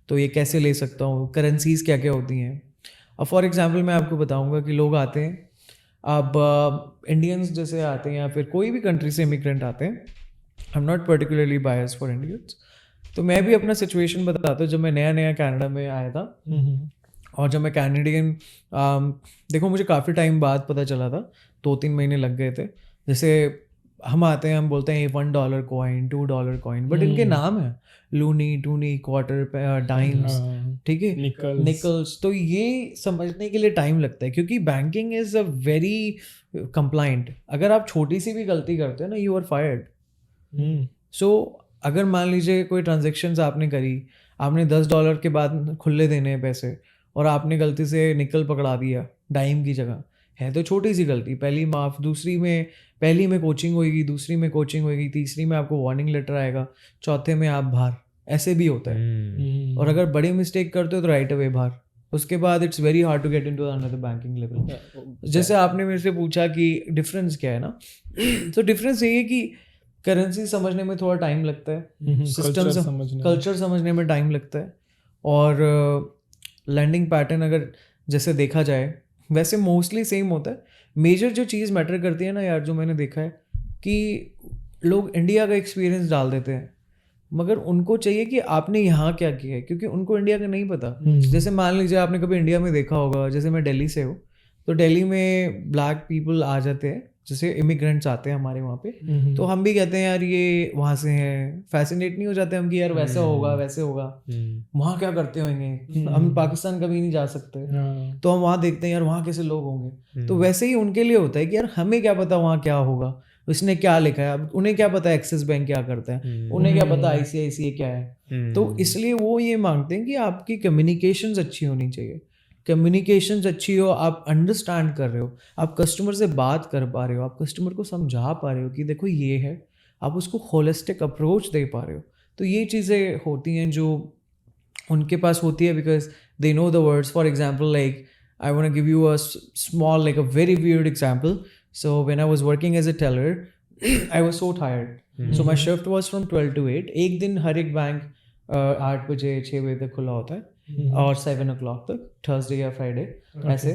तो ये कैसे ले सकता हूँ, करेंसीज़ क्या क्या होती हैं। अब फॉर एग्जांपल मैं आपको बताऊँगा कि लोग आते हैं, अब इंडियंस जैसे आते हैं या फिर कोई भी कंट्री से इमिग्रेंट आते हैं, आई am not particularly bias for Indians, तो मैं भी अपना सिचुएशन बताता हूँ। जब मैं नया नया कनाडा में आया था और जब मैं कैनेडियन, देखो मुझे काफ़ी टाइम बाद पता चला था, 2-3 महीने लग गए थे। जैसे हम आते हैं, हम बोलते हैं $1 कॉइन, $2 कॉइन, बट इनके नाम है लूनी, टूनी, क्वार्टर, डाइम्स, ठीक है, निकल्स। तो ये समझने के लिए टाइम लगता है, क्योंकि banking is a very compliant. अगर आप छोटी सी भी गलती करते हो ना, यू आर फायर्ड। सो अगर मान लीजिए कोई ट्रांजेक्शन्स आपने करी, आपने $10 के बाद खुले देने हैं पैसे, और आपने गलती से निकल पकड़ा दिया डाइम की जगह, है तो छोटी सी गलती, पहली माफ़, पहली में कोचिंग होएगी, दूसरी में कोचिंग होएगी, तीसरी में आपको वार्निंग लेटर आएगा, चौथे में आप बाहर, ऐसे भी होता है। और अगर बड़ी मिस्टेक करते हो तो राइट अवे बाहर। उसके बाद it's very hard to get into another banking level. जैसे आपने मेरे से पूछा कि डिफरेंस क्या है ना, तो डिफरेंस ये है कि करेंसी समझने में थोड़ा टाइम लगता है, सिस्टम कल्चर समझने में टाइम लगता है, और लैंडिंग पैटर्न अगर जैसे देखा जाए वैसे मोस्टली सेम होता है। मेजर जो चीज़ मैटर करती है ना यार, जो मैंने देखा है कि लोग इंडिया का एक्सपीरियंस डाल देते हैं, मगर उनको चाहिए कि आपने यहाँ क्या किया है, क्योंकि उनको इंडिया का नहीं पता। जैसे मान लीजिए आपने कभी इंडिया में देखा होगा, जैसे मैं दिल्ली से हूँ, तो दिल्ली में ब्लैक पीपल आ जाते हैं, जैसे इमिग्रेंट्स आते हैं हमारे वहाँ पे, तो हम भी कहते हैं यार ये वहाँ से हैं, फैसिनेट नहीं हो जाते हम कि यार वैसा होगा वैसे होगा, वहाँ क्या करते होंगे, हम पाकिस्तान कभी नहीं जा सकते, तो हम वहाँ देखते हैं यार वहाँ कैसे लोग होंगे। तो वैसे ही उनके लिए होता है कि यार हमें क्या पता वहाँ क्या होगा, उसने क्या लिखा है, अब उन्हें क्या पता एक्सिस बैंक क्या करता है, उन्हें क्या पता ICICI क्या है। तो इसलिए वो ये मांगते हैं कि आपकी कम्युनिकेशंस अच्छी होनी चाहिए, कम्युनिकेशंस अच्छी हो, आप अंडरस्टैंड कर रहे हो, आप कस्टमर से बात कर पा रहे हो, आप कस्टमर को समझा पा रहे हो कि देखो ये है, आप उसको होलिस्टिक अप्रोच दे पा रहे हो। तो ये चीज़ें होती हैं जो उनके पास होती है, because they know the words. For example, like I want to give you a small, like a very weird example. So when I was working as a teller, I was so tired, so my shift was from 12 to 8। एक दिन हर एक bank 8 बजे 6 बजे तक खुला होता है, और 7 o'clock तक, थर्सडे या फ्राइडे ऐसे।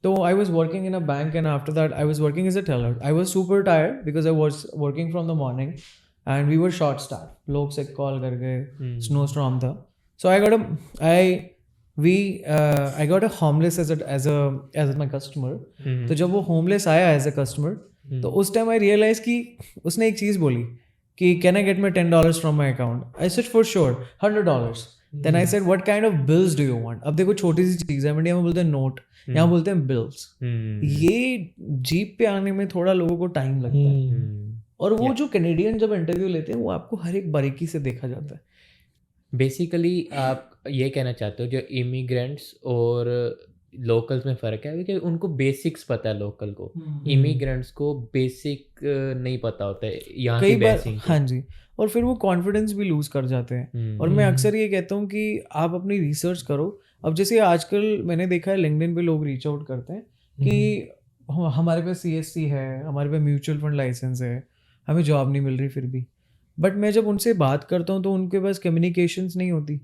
तो I was working in a bank, and after that I was working as a teller. I was super tired because I was working from the morning, and we were short staff, लोग से call कर गए, snowstorm था। So I got a homeless as my customer. तो जब वो homeless आया as a customer, तो उस टाइम आई रियलाइज कि उसने एक चीज़ बोली कि can I get my $10 from my account. I said for sure $100। Then I said what kind of bills do you want. अब देखो छोटी सी चीज़ है, इंडिया में बोलते हैं नोट, यहाँ बोलते हैं बिल्स। ये जीप पे आने में थोड़ा लोगों को टाइम लगता है, और वो जो कैनेडियन जब इंटरव्यू लेते हैं वो आपको हर एक बारीकी से देखा जाता है। बेसिकली आप ये कहना चाहते हो जो इमिग्रेंट्स और लोकल्स में फ़र्क है, क्योंकि उनको बेसिक्स पता है लोकल को, इमिग्रेंट्स को बेसिक नहीं पता होता है यहाँ की कई बार, बेसिक। हाँ जी, और फिर वो कॉन्फिडेंस भी लूज़ कर जाते हैं। और मैं अक्सर ये कहता हूँ कि आप अपनी रिसर्च करो। अब जैसे आजकल मैंने देखा है लिंक्डइन पे लोग रीच आउट करते हैं कि हमारे पे CSC है, हमारे पे म्यूचुअल फंड लाइसेंस है, हमें जॉब नहीं मिल रही फिर भी। बट मैं जब उनसे बात करता हूँ तो उनके पास कम्युनिकेशंस नहीं होती,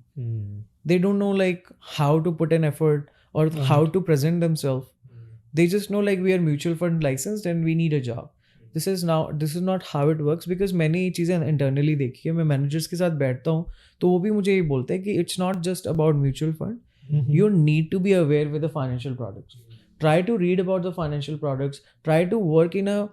they don't know like how to put an effort और how to present themself. They just know like we are mutual fund licensed and we need a job. This is not how it works, because मैंने ये चीज़ें internally देखी है। मैं managers के साथ बैठता हूँ तो वो भी मुझे ये बोलते हैं कि it's not just about mutual fund, you need to be aware with the financial products. Try to read about the financial products. Try to work in a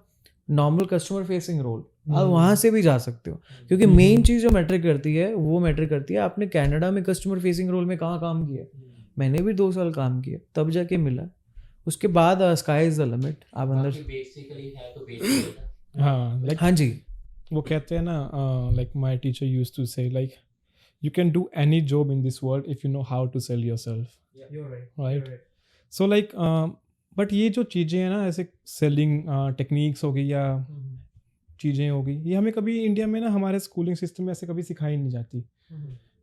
normal customer facing role. आप वहाँ से भी जा सकते हो, क्योंकि main चीज़ जो matter करती है वो मैटर करती है आपने कनाडा में कस्टमर फेसिंग रोल में कहाँ काम किया। मैंने भी 2 साल काम किया, तब जाके मिला। उसके बाद स्काई इज द लिमिट। आप अंदर बेसिकली है तो बेसिक। हाँ, लाइक हाँ जी, वो कहते हैं ना, like my teacher used to say, like you can do any job in this world if you know how to sell yourself. you're right, right? So like but ये जो चीज़ें हैं ना, ऐसे सेलिंग टेक्निक्स हो गई या चीज़ें हो गई, ये हमें कभी इंडिया में ना हमारे स्कूलिंग सिस्टम में ऐसे कभी सिखाई नहीं जाती।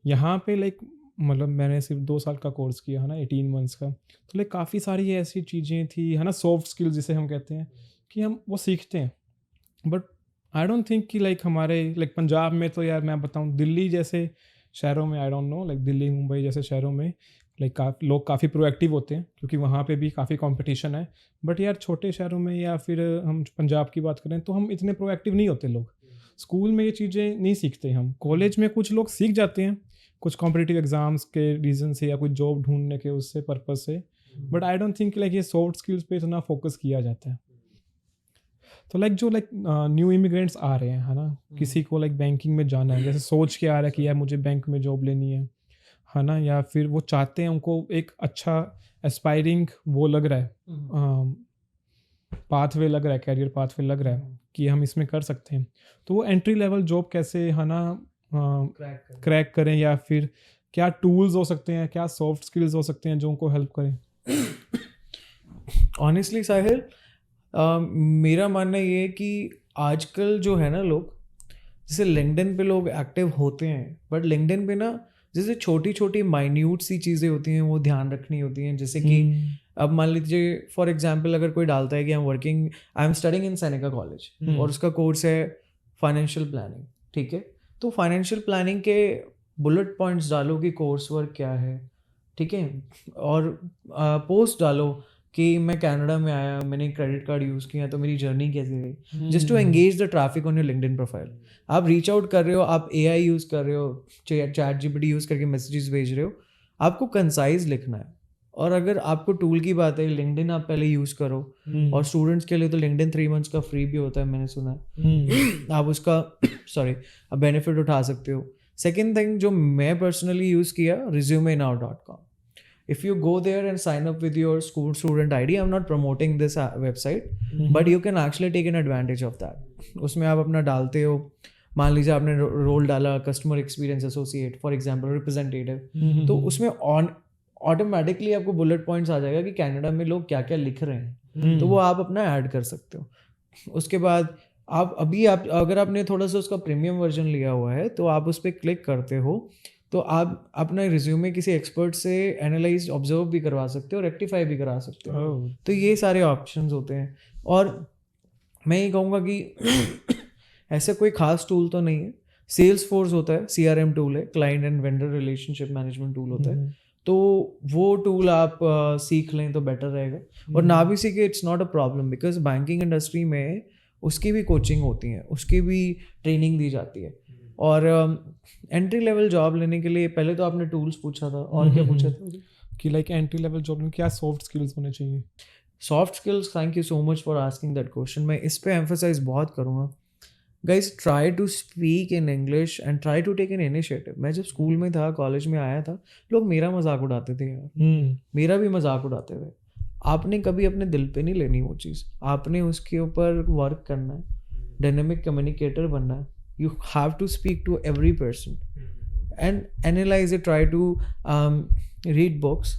यहाँ पे लाइक मतलब मैंने सिर्फ 2 साल का कोर्स किया है ना, 18 months का, तो लाइक काफ़ी सारी ऐसी चीज़ें थी है ना, सॉफ्ट स्किल्स जिसे हम कहते हैं, कि हम वो सीखते हैं। बट आई डोंट थिंक कि लाइक हमारे लाइक पंजाब में तो यार मैं बताऊँ, दिल्ली जैसे शहरों में आई don't know, like Delhi Mumbai जैसे शहरों में लाइक लोग काफ़ी प्रोएक्टिव होते हैं क्योंकि वहाँ पे भी काफ़ी कंपटीशन है। बट यार छोटे शहरों में या फिर हम पंजाब की बात करें तो हम इतने प्रोएक्टिव नहीं होते लोग। स्कूल में ये चीज़ें नहीं सीखते हम, कॉलेज में कुछ लोग सीख जाते हैं कुछ कॉम्पिटिटिव एग्जाम्स के रीज़न से या कुछ जॉब ढूंढने के उससे पर्पस से, but I don't think like ये सॉफ्ट स्किल्स पे इतना फोकस किया जाता है। तो लाइक जो लाइक न्यू इमिग्रेंट्स आ रहे हैं है ना, किसी को लाइक बैंकिंग में जाना है, जैसे सोच के आ रहा है कि यार मुझे बैंक में जॉब लेनी है ना, या फिर वो चाहते हैं उनको एक अच्छा एस्पायरिंग वो लग रहा है पाथवे लग रहा है, कैरियर पाथवे लग रहा है कि हम इसमें कर सकते हैं, तो वो एंट्री लेवल जॉब कैसे है ना क्रैक करें, या फिर क्या टूल्स हो सकते हैं, क्या सॉफ्ट स्किल्स हो सकते हैं जो उनको हेल्प करें? ऑनेस्टली साहिल, मेरा मानना ये है कि आजकल जो है ना लोग, जैसे लिंक्डइन पे लोग एक्टिव होते हैं, बट लिंक्डइन पे ना जैसे छोटी छोटी माइन्यूट सी चीज़ें होती हैं वो ध्यान रखनी होती हैं। जैसे कि अब मान लीजिए फॉर एग्जांपल अगर कोई डालता है कि I am studying in Seneca college और उसका कोर्स है फाइनेंशियल प्लानिंग, ठीक है, तो फाइनेंशियल प्लानिंग के बुलेट पॉइंट्स डालो कि कोर्स वर्क क्या है, ठीक है, और पोस्ट डालो कि मैं कनाडा में आया, मैंने क्रेडिट कार्ड यूज़ किया, तो मेरी जर्नी कैसी रही, just to engage the traffic on your LinkedIn profile. आप रीच आउट कर रहे हो, आप AI यूज़ कर रहे हो, चैट GPT यूज़ करके मैसेजेस भेज रहे हो, आपको कंसाइज लिखना है। और अगर आपको टूल की बात है, लिंक्डइन आप पहले यूज़ करो, और स्टूडेंट्स के लिए तो लिंक्डइन 3 मंथ्स का फ्री भी होता है, मैंने सुना है। आप उसका आप बेनिफिट उठा सकते हो। सेकेंड थिंग जो मैं पर्सनली यूज़ किया, resume.now.com. If you go there and sign up with your school student ID, I'm not promoting this website, but you can actually take an advantage of that. उसमें आप अपना डालते हो, मान लीजिए आपने रोल डाला customer experience associate for example, representative, तो उसमें ऑटोमेटिकली आपको बुलेट पॉइंट्स आ जाएगा कि कनाडा में लोग क्या क्या लिख रहे हैं, तो वो आप अपना ऐड कर सकते हो। उसके बाद आप अगर आपने थोड़ा सा उसका प्रीमियम वर्जन लिया हुआ है तो आप उस पर क्लिक करते हो तो आप अपना रिज्यूमे किसी एक्सपर्ट से एनालाइज ऑब्जर्व भी करवा सकते हो, रेक्टिफाई भी करा सकते हो। तो ये सारे ऑप्शंस होते हैं। और मैं ये कहूँगा कि ऐसा कोई खास टूल तो नहीं है। सेल्स फोर्स होता है, CRM टूल है, client and vendor relationship management tool होता है, तो वो टूल आप सीख लें तो बेटर रहेगा। और ना भी सीखे, it's not a problem, because banking industry में उसकी भी कोचिंग होती है, उसकी भी ट्रेनिंग दी जाती है। और एंट्री लेवल जॉब लेने के लिए पहले तो आपने टूल्स पूछा था, और क्या पूछा था कि लाइक एंट्री लेवल जॉब में क्या सॉफ्ट स्किल्स होने चाहिए? Soft skills, thank you so much for asking that question. मैं इस पे एम्फसाइज बहुत करूँगा। Guys, try to speak in English and try to take an initiative. मैं जब स्कूल में था, कॉलेज में आया था, लोग मेरा मजाक उड़ाते थे यार, मेरा भी मजाक उड़ाते थे। आपने कभी अपने दिल पे नहीं लेनी वो चीज़, आपने उसके ऊपर वर्क करना है, डायनेमिक कम्युनिकेटर बनना है। You have to speak to every person and analyze it, try to read books.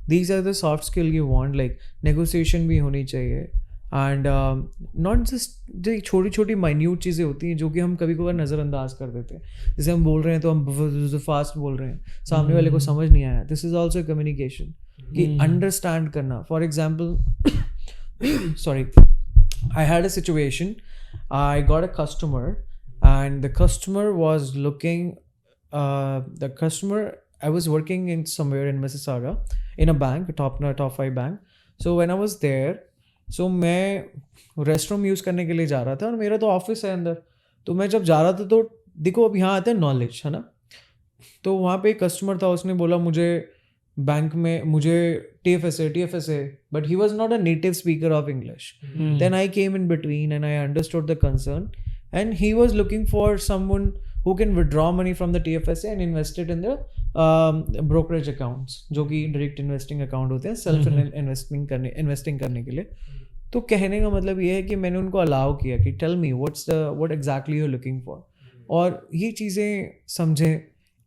These are the soft skill you want, like negotiation भी होनी चाहिए, and not just जो छोटी छोटी minute चीज़ें होती हैं जो कि हम कभी कभार नज़रअंदाज कर देते हैं। जैसे हम बोल रहे हैं तो हम फास्ट बोल रहे हैं, सामने वाले को समझ नहीं आया। दिस इज ऑल्सो कम्युनिकेशन, कि अंडरस्टैंड करना। For example, sorry, I had a situation, I got a customer and the customer was looking, I was working in somewhere in Mississauga in a bank, top 5 bank. So when I was there, so मैं restroom use करने के लिए जा रहा था और मेरा तो ऑफिस है अंदर। तो मैं जब जा रहा था तो देखो अब यहाँ आता है नॉलेज, है ना। तो वहाँ पे एक कस्टमर था, उसने बोला मुझे बैंक में मुझे TFSA, but he was not a native speaker of English. Then I came in between and I understood the concern. And he was looking for someone who can withdraw money from the TFSA and invest it in the brokerage accounts, जो कि direct investing account होते हैं, self investing करने के लिए। तो कहने का मतलब ये है कि मैंने उनको अलाउ किया कि tell me what exactly you're looking for, और ये चीज़ें समझें।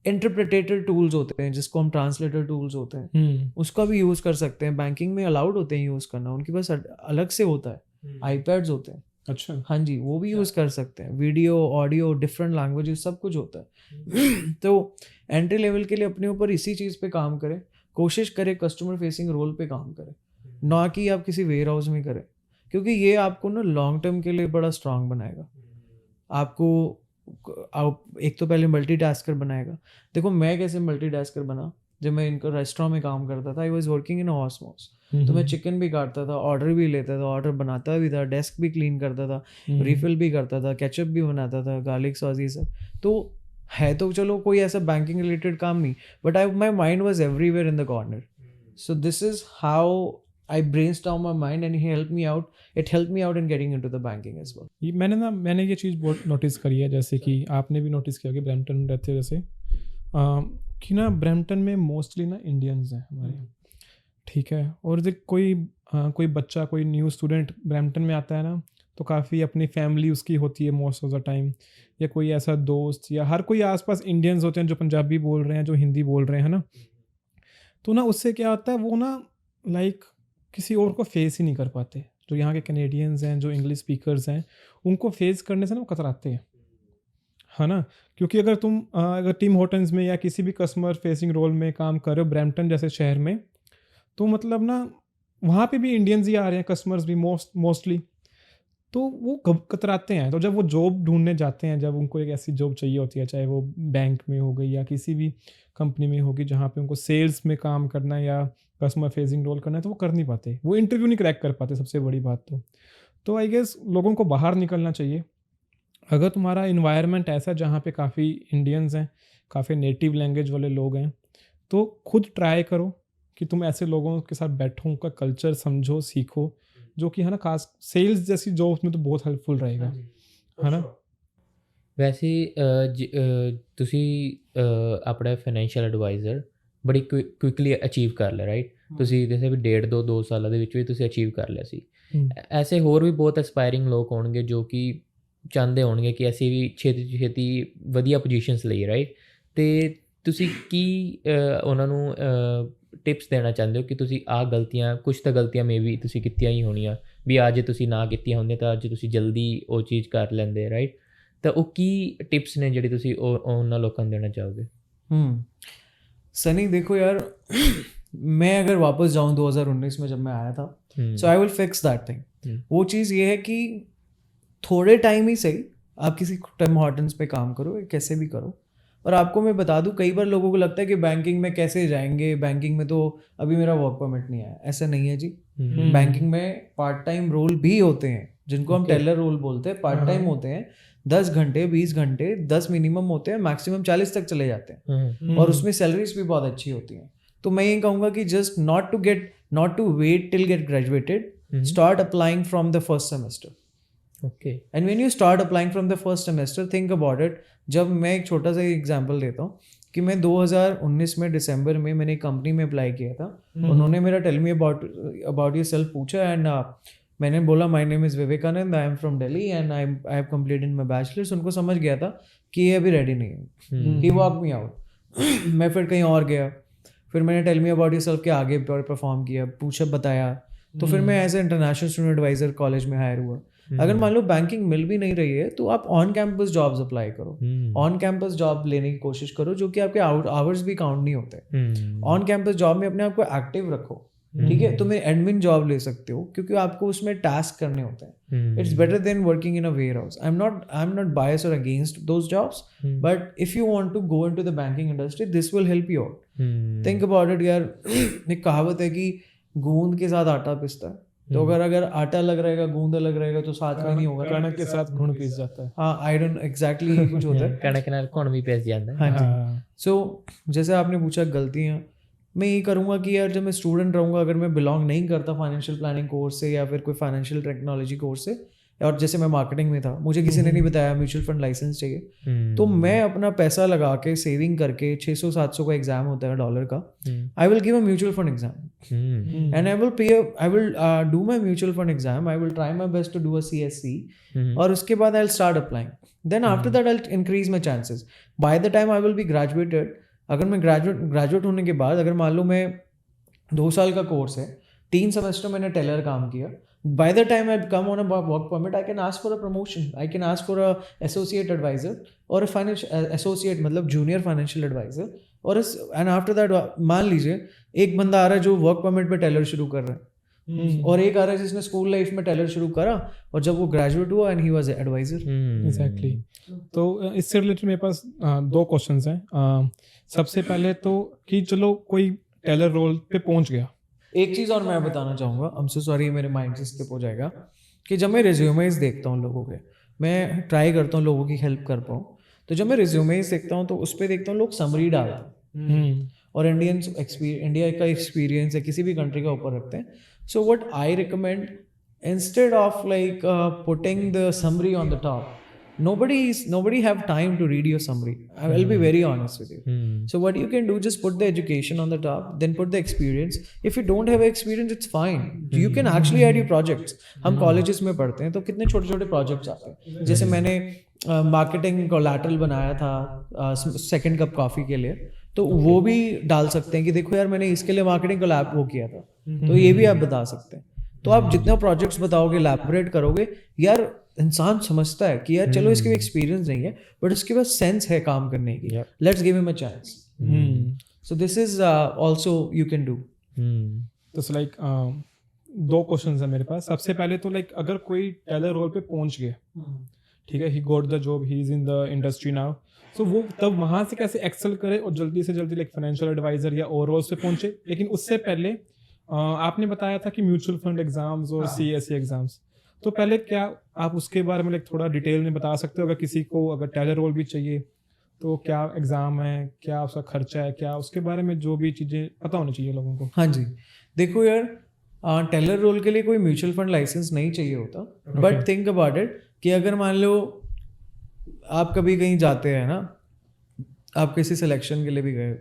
इंटरप्रेटेटर टूल्स होते हैं जिसको हम ट्रांसलेटर टूल्स होते हैं, उसका भी यूज़ कर सकते हैं। बैंकिंग में अलाउड होते हैं यूज़ करना, उनके पास अलग से होता है, iPads होते हैं। अच्छा, हाँ जी, वो भी यूज़ कर सकते हैं। वीडियो, ऑडियो, डिफरेंट लैंग्वेजेस, सब कुछ होता है। तो एंट्री लेवल के लिए अपने ऊपर इसी चीज़ पे काम करें, कोशिश करें कस्टमर फेसिंग रोल पे काम करें, ना कि आप किसी वेयर हाउस में करें, क्योंकि ये आपको ना लॉन्ग टर्म के लिए बड़ा स्ट्रांग बनाएगा। आपको एक तो पहले मल्टीटास्कर बनाएगा। देखो मैं कैसे मल्टीटास्कर बना, जब मैं इनका रेस्टोरेंट में काम करता था, आई वाज वर्किंग इन ऑसमोस, तो मैं चिकन भी काटता था, ऑर्डर भी लेता था, ऑर्डर बनाता भी था, डेस्क भी क्लीन करता था, रिफिल भी करता था, केचप भी बनाता था, गार्लिक सॉस, ये सब। तो है तो चलो कोई ऐसा बैंकिंग रिलेटेड काम नहीं, but my mind was everywhere in the corner. So this is how I brainstorm my mind and he helped me out. It helped me out in getting into the banking as well. मैंने ये चीज़ बहुत notice करी है, जैसे कि आपने भी notice किया कि ब्रैम्पटन रहते हो जैसे कि ना ब्रैम्पटन में मोस्टली ना इंडियंस हैं हमारे, ठीक है। और जब कोई बच्चा, कोई न्यू स्टूडेंट ब्रैम्पटन में आता है ना, तो काफ़ी अपनी फैमिली उसकी होती है मोस्ट ऑफ द टाइम, या कोई ऐसा दोस्त, या हर कोई आसपास इंडियंस होते हैं जो पंजाबी बोल रहे हैं, जो हिंदी बोल रहे हैं, है ना। तो ना उससे क्या होता है, वो ना लाइक किसी और को फेस ही नहीं कर पाते। जो यहाँ के कैनेडियंस हैं, जो इंग्लिश स्पीकर्स हैं, उनको फेस करने से ना वो कतराते हैं, है ना। क्योंकि अगर टीम होटल्स में या किसी भी कस्टमर फेसिंग रोल में काम कर रहे हो ब्रैम्पटन जैसे शहर में, तो मतलब ना वहाँ पे भी इंडियंस ही आ रहे हैं, कस्टमर्स भी मोस्टली, तो वो कतराते हैं। तो जब वो जॉब ढूंढने जाते हैं, जब उनको एक ऐसी जॉब चाहिए होती है, चाहे वो बैंक में हो गई या किसी भी कंपनी में होगी जहाँ पे उनको सेल्स में काम करना है या कस्टमर फेसिंग रोल करना है, तो वो कर नहीं पाते, वो इंटरव्यू नहीं क्रैक कर पाते, सबसे बड़ी बात। तो आई गेस लोगों को बाहर निकलना चाहिए। अगर तुम्हारा इन्वायरमेंट ऐसा जहाँ पे काफ़ी इंडियंस हैं, काफ़ी नेटिव लैंग्वेज वाले लोग हैं, तो खुद ट्राई करो कि तुम ऐसे लोगों के साथ बैठो, उनका कल्चर समझो, सीखो, जो कि है ना खास सेल्स जैसी जॉब्स में तो बहुत हेल्पफुल रहेगा, है ना। वैसे ਤੁਸੀਂ ਆਪਣਾ ਫਾਈਨੈਂਸ਼ੀਅਲ ਐਡਵਾਈਜ਼ਰ ਬੜੀ ਕੁਇਕਲੀ ਅਚੀਵ ਕਰ ਲਿਆ, ਰਾਈਟ। ਤੁਸੀਂ ਕਿਸੇ ਵੀ 1.5-2 ਸਾਲਾਂ ਦੇ ਵਿੱਚ ਵੀ ਤੁਸੀਂ ਅਚੀਵ ਕਰ ਲਿਆ ਸੀ। ਐਸੇ ਹੋਰ ਵੀ ਬਹੁਤ ਐਸਪਾਇਰਿੰਗ ਲੋਕ ਹੋਣਗੇ ਜੋ ਕਿ ਚਾਹੁੰਦੇ ਹੋਣਗੇ ਕਿ ਅਸੀਂ ਵੀ ਛੇਤੀ ਤੋਂ ਛੇਤੀ ਵਧੀਆ ਪੋਜੀਸ਼ਨਸ ਲਈਏ, ਰਾਈਟ। ਅਤੇ ਤੁਸੀਂ ਕੀ ਉਹਨਾਂ ਨੂੰ ਟਿਪਸ ਦੇਣਾ ਚਾਹੁੰਦੇ ਹੋ ਕਿ ਤੁਸੀਂ ਆਹ ਗਲਤੀਆਂ, ਕੁਛ ਤਾਂ ਗਲਤੀਆਂ ਮੇ ਵੀ ਤੁਸੀਂ ਕੀਤੀਆਂ ਹੀ ਹੋਣੀਆਂ ਵੀ ਅੱਜ ਤੁਸੀਂ ਨਾ ਕੀਤੀਆਂ ਹੁੰਦੀਆਂ ਤਾਂ ਅੱਜ ਤੁਸੀਂ ਜਲਦੀ ਉਹ ਚੀਜ਼ ਕਰ ਲੈਂਦੇ, ਰਾਈਟ। ਤਾਂ ਉਹ ਕੀ टिप्स ने ਜਿਹੜੇ ਤੁਸੀਂ ਉਹਨਾਂ ਲੋਕਾਂ ਨੂੰ देना चाहोगे? सनी देखो यार, मैं अगर वापस जाऊं 2019 में जब मैं आया था, so I will fix that thing. वो चीज़ ये है कि थोड़े टाइम ही सही आप किसी टिम हॉर्टन्स पे काम करो, कैसे भी करो। और आपको मैं बता दूं, कई बार लोगों को लगता है कि बैंकिंग में कैसे जाएंगे, बैंकिंग में तो अभी मेरा वर्क परमिट नहीं आया। ऐसा नहीं है जी। बैंकिंग में पार्ट टाइम रोल भी होते हैं, जिनको हम टेलर रोल बोलते हैं, पार्ट टाइम होते हैं। 10 घंटे 20 घंटे 10 मिनिमम होते हैं, मैक्सिमम 40 तक चले जाते हैं, और उसमें सैलरीज भी बहुत अच्छी होती हैं। तो मैं ये कहूँगा कि just not to wait till get graduated, start applying from the first semester. Okay. And when you start applying from the first semester, think about it. जब मैं एक छोटा सा एग्जांपल देता हूँ कि मैं 2019 में दिसंबर में मैंने एक कंपनी में अप्लाई किया था। उन्होंने मेरा टेल मी अबाउट योरसेल्फ पूछा, एंड मैंने बोला my name is Vivekanand, I am from Delhi and I have completed my bachelors. उनको समझ गया था कि ये अभी रेडी नहीं है, ही वॉक मी आउट। मैं फिर कहीं और गया, फिर मैंने टेल मी अबाउट योरसेल्फ के आगे परफॉर्म किया, पूछा, बताया, तो फिर मैं as a international student adviser college में हायर हुआ। अगर मान लो बैंकिंग मिल भी नहीं रही है तो आप ऑन कैंपस जॉब्स अप्लाई करो, ऑन कैंपस जॉब लेने की कोशिश करो, जो कि आपके आवर्स भी काउंट नहीं होते। ऑन कैंपस जॉब में अपने आप को एक्टिव रखो, ठीक है। तुम एडमिन जॉब ले सकते हो क्योंकि आपको उसमें टास्क करने होते हैं। It's better than working in a warehouse. I am not bias और against those jobs, but if you want to go into the banking industry, this will help you out. Think about it यार। एक कहावत है कि गूंद के साथ आटा पिसता है, तो अगर आटा लग रहेगा, गूंद अलग रहेगा, तो साथ में नहीं होगा। कणक के साथ गुण पिस जाता है। हाँ, आई डोंट एग्जैक्टली कुछ होता है। कणक नाल गुण भी पिस जाता है। हाँ जी। सो जैसे आपने पूछा गलतियाँ, मैं ये करूँगा कि यार जब मैं स्टूडेंट रहूँगा, अगर मैं बिलोंग नहीं करता फाइनेंशियल प्लानिंग कोर्स से या फिर कोई फाइनेंशियल टेक्नोलॉजी कोर्स से, और जैसे मैं मार्केटिंग में था, मुझे किसी ने नहीं बताया म्यूचुअल फंड लाइसेंस चाहिए, तो मैं अपना पैसा लगा के सेविंग करके 600-700 का एग्जाम होता है डॉलर का, I will give a mutual fund exam and I will do my mutual fund exam, I will try my best to do a CSC, और उसके बाद I will start applying. Then after that I will increase my chances. By the time I will be graduated, अगर मैं graduate होने के बाद, अगर मान लो मैं 2 साल का कोर्स है, 3 सेमेस्टर मैंने टेलर काम किया, by the time I come on a work permit, I can ask for a promotion, I can ask for a associate advisor or a financial associate, मतलब junior financial advisor, और and after that मान लीजिए एक बंदा आ रहा है जो work permit पे टेलर शुरू कर रहा है, और एक आ रहा है जिसने स्कूल लाइफ में टेलर शुरू करा और जब वो ग्रेजुएट हुआ and he was adviser. Exactly. तो इससे रिलेटेड मेरे पास 2 क्वेश्चंस हैं। सबसे पहले तो कि चलो कोई टेलर रोल पे पहुंच गया, एक चीज़ और मैं बताना चाहूँगा, आई एम सो सॉरी मेरे माइंड से स्किप हो जाएगा, कि जब मैं रिज्यूमेज देखता हूँ लोगों के, मैं ट्राई करता हूँ लोगों की हेल्प कर पाऊँ, तो जब मैं रिज्यूमेज देखता हूँ तो उस पर देखता हूँ लोग समरी डालते हैं और इंडिया का एक्सपीरियंस है किसी भी कंट्री का ऊपर रखते हैं। So what I recommend, instead of like putting the summary on the top, nobody have time to read your summary. I'll be very honest with you. So what you can do, just put the education on the top, then put the experience. If you don't have experience, it's fine. You can actually add your projects. हम colleges में पढ़ते हैं तो कितने छोटे छोटे projects आते हैं, जैसे मैंने मार्केटिंग कोलैटरल बनाया था सेकंड कप कॉफ़ी के लिए, तो वो भी डाल सकते हैं कि देखो यार मैंने इसके लिए मार्केटिंग कोलैब वो किया था, तो ये भी आप बता सकते हैं। तो आप जितने प्रोजेक्ट्स बताओगे, एलैबोरेट करोगे, यार इंसान समझता है कि यार चलो इसके भी एक्सपीरियंस नहीं है बट उसके पास सेंस है काम करने की, let's give him a chance. So this is also you can do. तो लाइक 2 क्वेश्चंस है मेरे पास। सबसे पहले तो लाइक अगर कोई टेलर रोल पे पहुंच गया, ठीक है, he got the job, he is in the industry now, so वो तब वहाँ से कैसे एक्सेल करे और जल्दी से जल्दी लाइक फाइनेंशियल एडवाइजर या और रोल्स पे पहुंचे। लेकिन उससे पहले आपने बताया था कि म्यूचुअल फंड एग्जाम्स और CSE एग्जाम्स, तो पहले क्या आप उसके बारे में लाइक थोड़ा डिटेल में बता सकते हो, अगर किसी को अगर टेलर रोल भी चाहिए तो क्या एग्ज़ाम है, क्या उसका खर्चा है, क्या उसके बारे में जो भी चीज़ें पता होनी चाहिए लोगों को। हाँ जी, देखो यार टेलर रोल के लिए कोई म्यूचुअल फंड लाइसेंस नहीं चाहिए होता, बट थिंक अबाउट इट कि अगर मान लो आप कभी कहीं जाते हैं ना, आप किसी सिलेक्शन के लिए भी गए,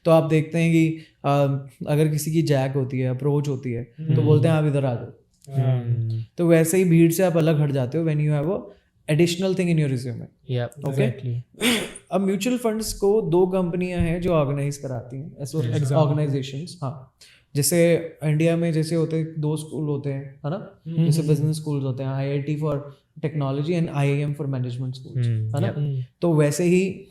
तो आप देखते हैं कि अगर किसी की जैक होती है, अप्रोच होती है, तो बोलते हैं आप इधर आ जाओ। तो वैसे ही भीड़ से आप अलग हट जाते हो when you have a additional thing in your resume. Okay, अब म्यूचुअल फंड्स को 2 कंपनियां हैं जो ऑर्गेनाइज कराती हैं, ऑर्गेनाइजेशंस। हाँ, जैसे इंडिया में जैसे होते हैं 2 स्कूल होते हैं, है ना, जैसे बिजनेस स्कूल्स होते हैं, IIT for technology and IIM for management schools, है ना। तो वैसे ही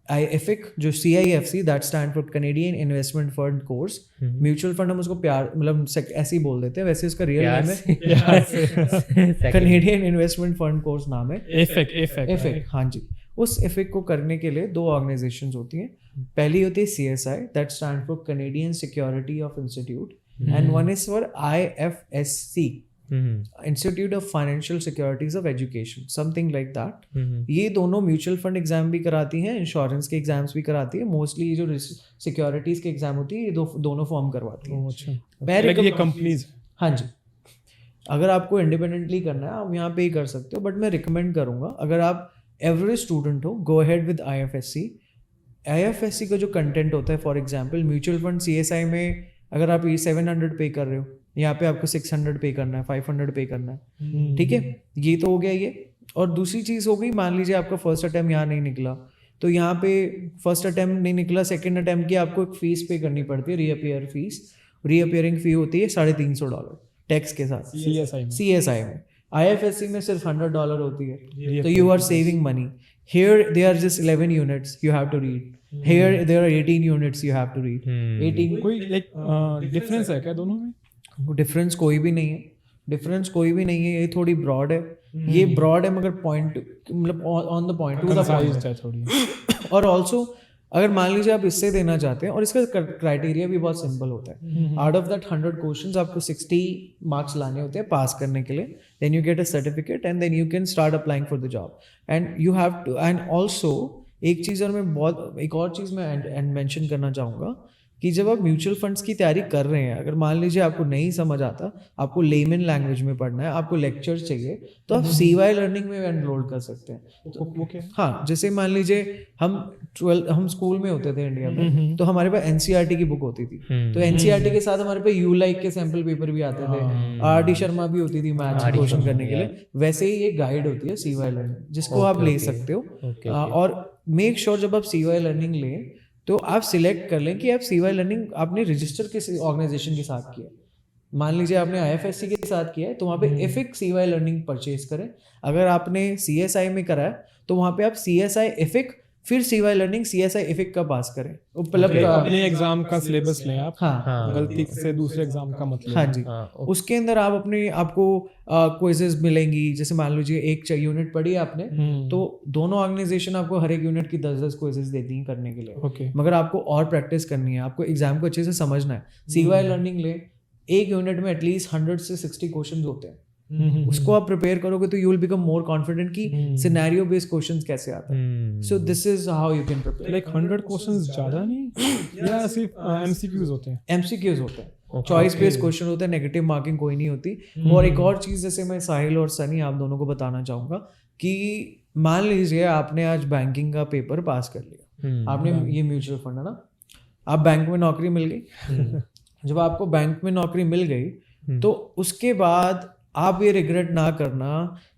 IFIC जो CIFC, that stand for Canadian investment fund course, mutual fund हम उसको प्यार मतलब ऐसे ही बोल देते हैं, वैसे उसका रियल नेम है कैनेडियन इन्वेस्टमेंट फंड कोर्स नाम है, EFIC। हाँ जी, उस EFIC को करने के लिए 2 ऑर्गेनाइजेशंस होती हैं। पहली होती है CSI, that stand for Canadian security of institute, and one is for IFSC, institute of financial securities of education, something like that. ये दोनों म्यूचुअल फंड एग्जाम भी कराती हैं, इंश्योरेंस के एग्जाम्स भी कराती है। मोस्टली ये जो सिक्योरिटीज के एग्जाम होती है ये दोनों फॉर्म करवाती है। ये कंपनीज, हाँ जी, अगर आपको इंडिपेंडेंटली करना है आप यहाँ पे ही कर सकते हो, बट मैं रिकमेंड करूँगा अगर आप एवरेज स्टूडेंट हो, go ahead with IFSC। IFSC का जो कंटेंट होता है, for example mutual fund CSI में अगर आप ये 700 पे कर रहे हो, यहाँ पे आपको 600 पे करना है, 500 पे करना है, ठीक है, ये तो हो गया ये। और दूसरी चीज़ हो गई, मान लीजिए आपका फर्स्ट अटैम्प्ट यहाँ नहीं निकला, तो यहाँ पे फर्स्ट अटैम्प्ट नहीं निकला, सेकंड अटैम्प्ट की आपको एक फ़ीस पे करनी पड़ती है, रीअपियर फीस। रीअपियरिंग फ़ी होती है $350 टैक्स के साथ CSI में। IFSC में सिर्फ $100 होती है, तो you are saving money. Here they are just 11 units you have to read, here there are 18 units you have to read. 18 कोई लाइक डिफरेंस है क्या दोनों में? डिफरेंस कोई भी नहीं है, डिफरेंस कोई भी नहीं है, ये थोड़ी ब्रॉड है, ये ब्रॉड है मगर पॉइंट मतलब on the point, to the point है थोड़ी। और ऑल्सो अगर मान लीजिए आप इससे देना चाहते हैं, और इसका क्राइटेरिया भी बहुत सिंपल होता है, आउट ऑफ दैट 100 क्वेश्चंस आपको 60 मार्क्स लाने होते हैं पास करने के लिए, then you get a certificate and then you can start applying for the job. And you have to, and also एक चीज़ और मैं एक और चीज़ मैं मेंशन करना चाहूँगा कि जब आप म्यूचुअल फंड्स की तैयारी कर रहे हैं, अगर मान लीजिए आपको नहीं समझ आता, आपको लेमन लैंग्वेज में पढ़ना है, आपको लेक्चर चाहिए, तो आप CY लर्निंग में एनरोल कर सकते हैं। तो वो क्या? हाँ, जैसे मान लीजिए हम स्कूल में होते थे इंडिया में, तो हमारे पास NCERT की बुक होती थी, तो NCERT के साथ हमारे पास ULIK के सैम्पल पेपर भी आते थे, RD शर्मा भी होती थी मैथ्स की क्वेश्चन करने के लिए। वैसे ही एक गाइड होती है CY लर्निंग, जिसको आप ले सकते हो। और मेक श्योर जब आप CY लर्निंग लें तो आप सिलेक्ट कर लें कि आप CY लर्निंग आपने रजिस्टर किस ऑर्गेनाइजेशन के साथ किया। मान लीजिए आपने IFSC के साथ किया है तो वहाँ पे EFIC CY लर्निंग परचेज करें। अगर आपने CSI में करा है तो वहाँ पे आप CSI EFIC फिर CY लर्निंग CSI इफिक का पास करें, मतलब अपने एग्जाम का सिलेबस लें आप, हाँ हाँ गलती से दूसरे एग्जाम का मतलब हाँ जी। हाँ उसके अंदर आप अपने आपको क्विजेज मिलेंगी, जैसे मान लीजिए एक यूनिट पढ़ी आपने, तो दोनों ऑर्गेनाइजेशन आपको हर एक यूनिट की 10-10 क्विजेज देती हैं करने के लिए, ओके मगर आपको और प्रैक्टिस करनी है, आपको एग्जाम को अच्छे से समझना है। CY लर्निंग ले, एक यूनिट में एटलीस्ट 100 से 60 क्वेश्चन होते हैं, उसको आप प्रिपेयर करोगे तो you will become more confident कि सिनेरियो बेस्ड क्वेश्चंस कैसे आते हैं। So this is how you can prepare. Like 100 questions ज्यादा नहीं या सिर्फ MCQs होते हैं? MCQs होते हैं, चॉइस बेस्ड क्वेश्चन होते हैं, नेगेटिव मार्किंग कोई नहीं होती। और एक और चीज़ जैसे मैं साहिल और सनी आप दोनों को बताना चाहूँगा कि मान लीजिए आपने आज बैंकिंग का पेपर पास कर लिया, आपने ये म्यूचुअल फंड है ना, आप बैंक में नौकरी मिल गई। जब आपको बैंक में नौकरी मिल गई तो उसके बाद आप ये रिग्रेट ना करना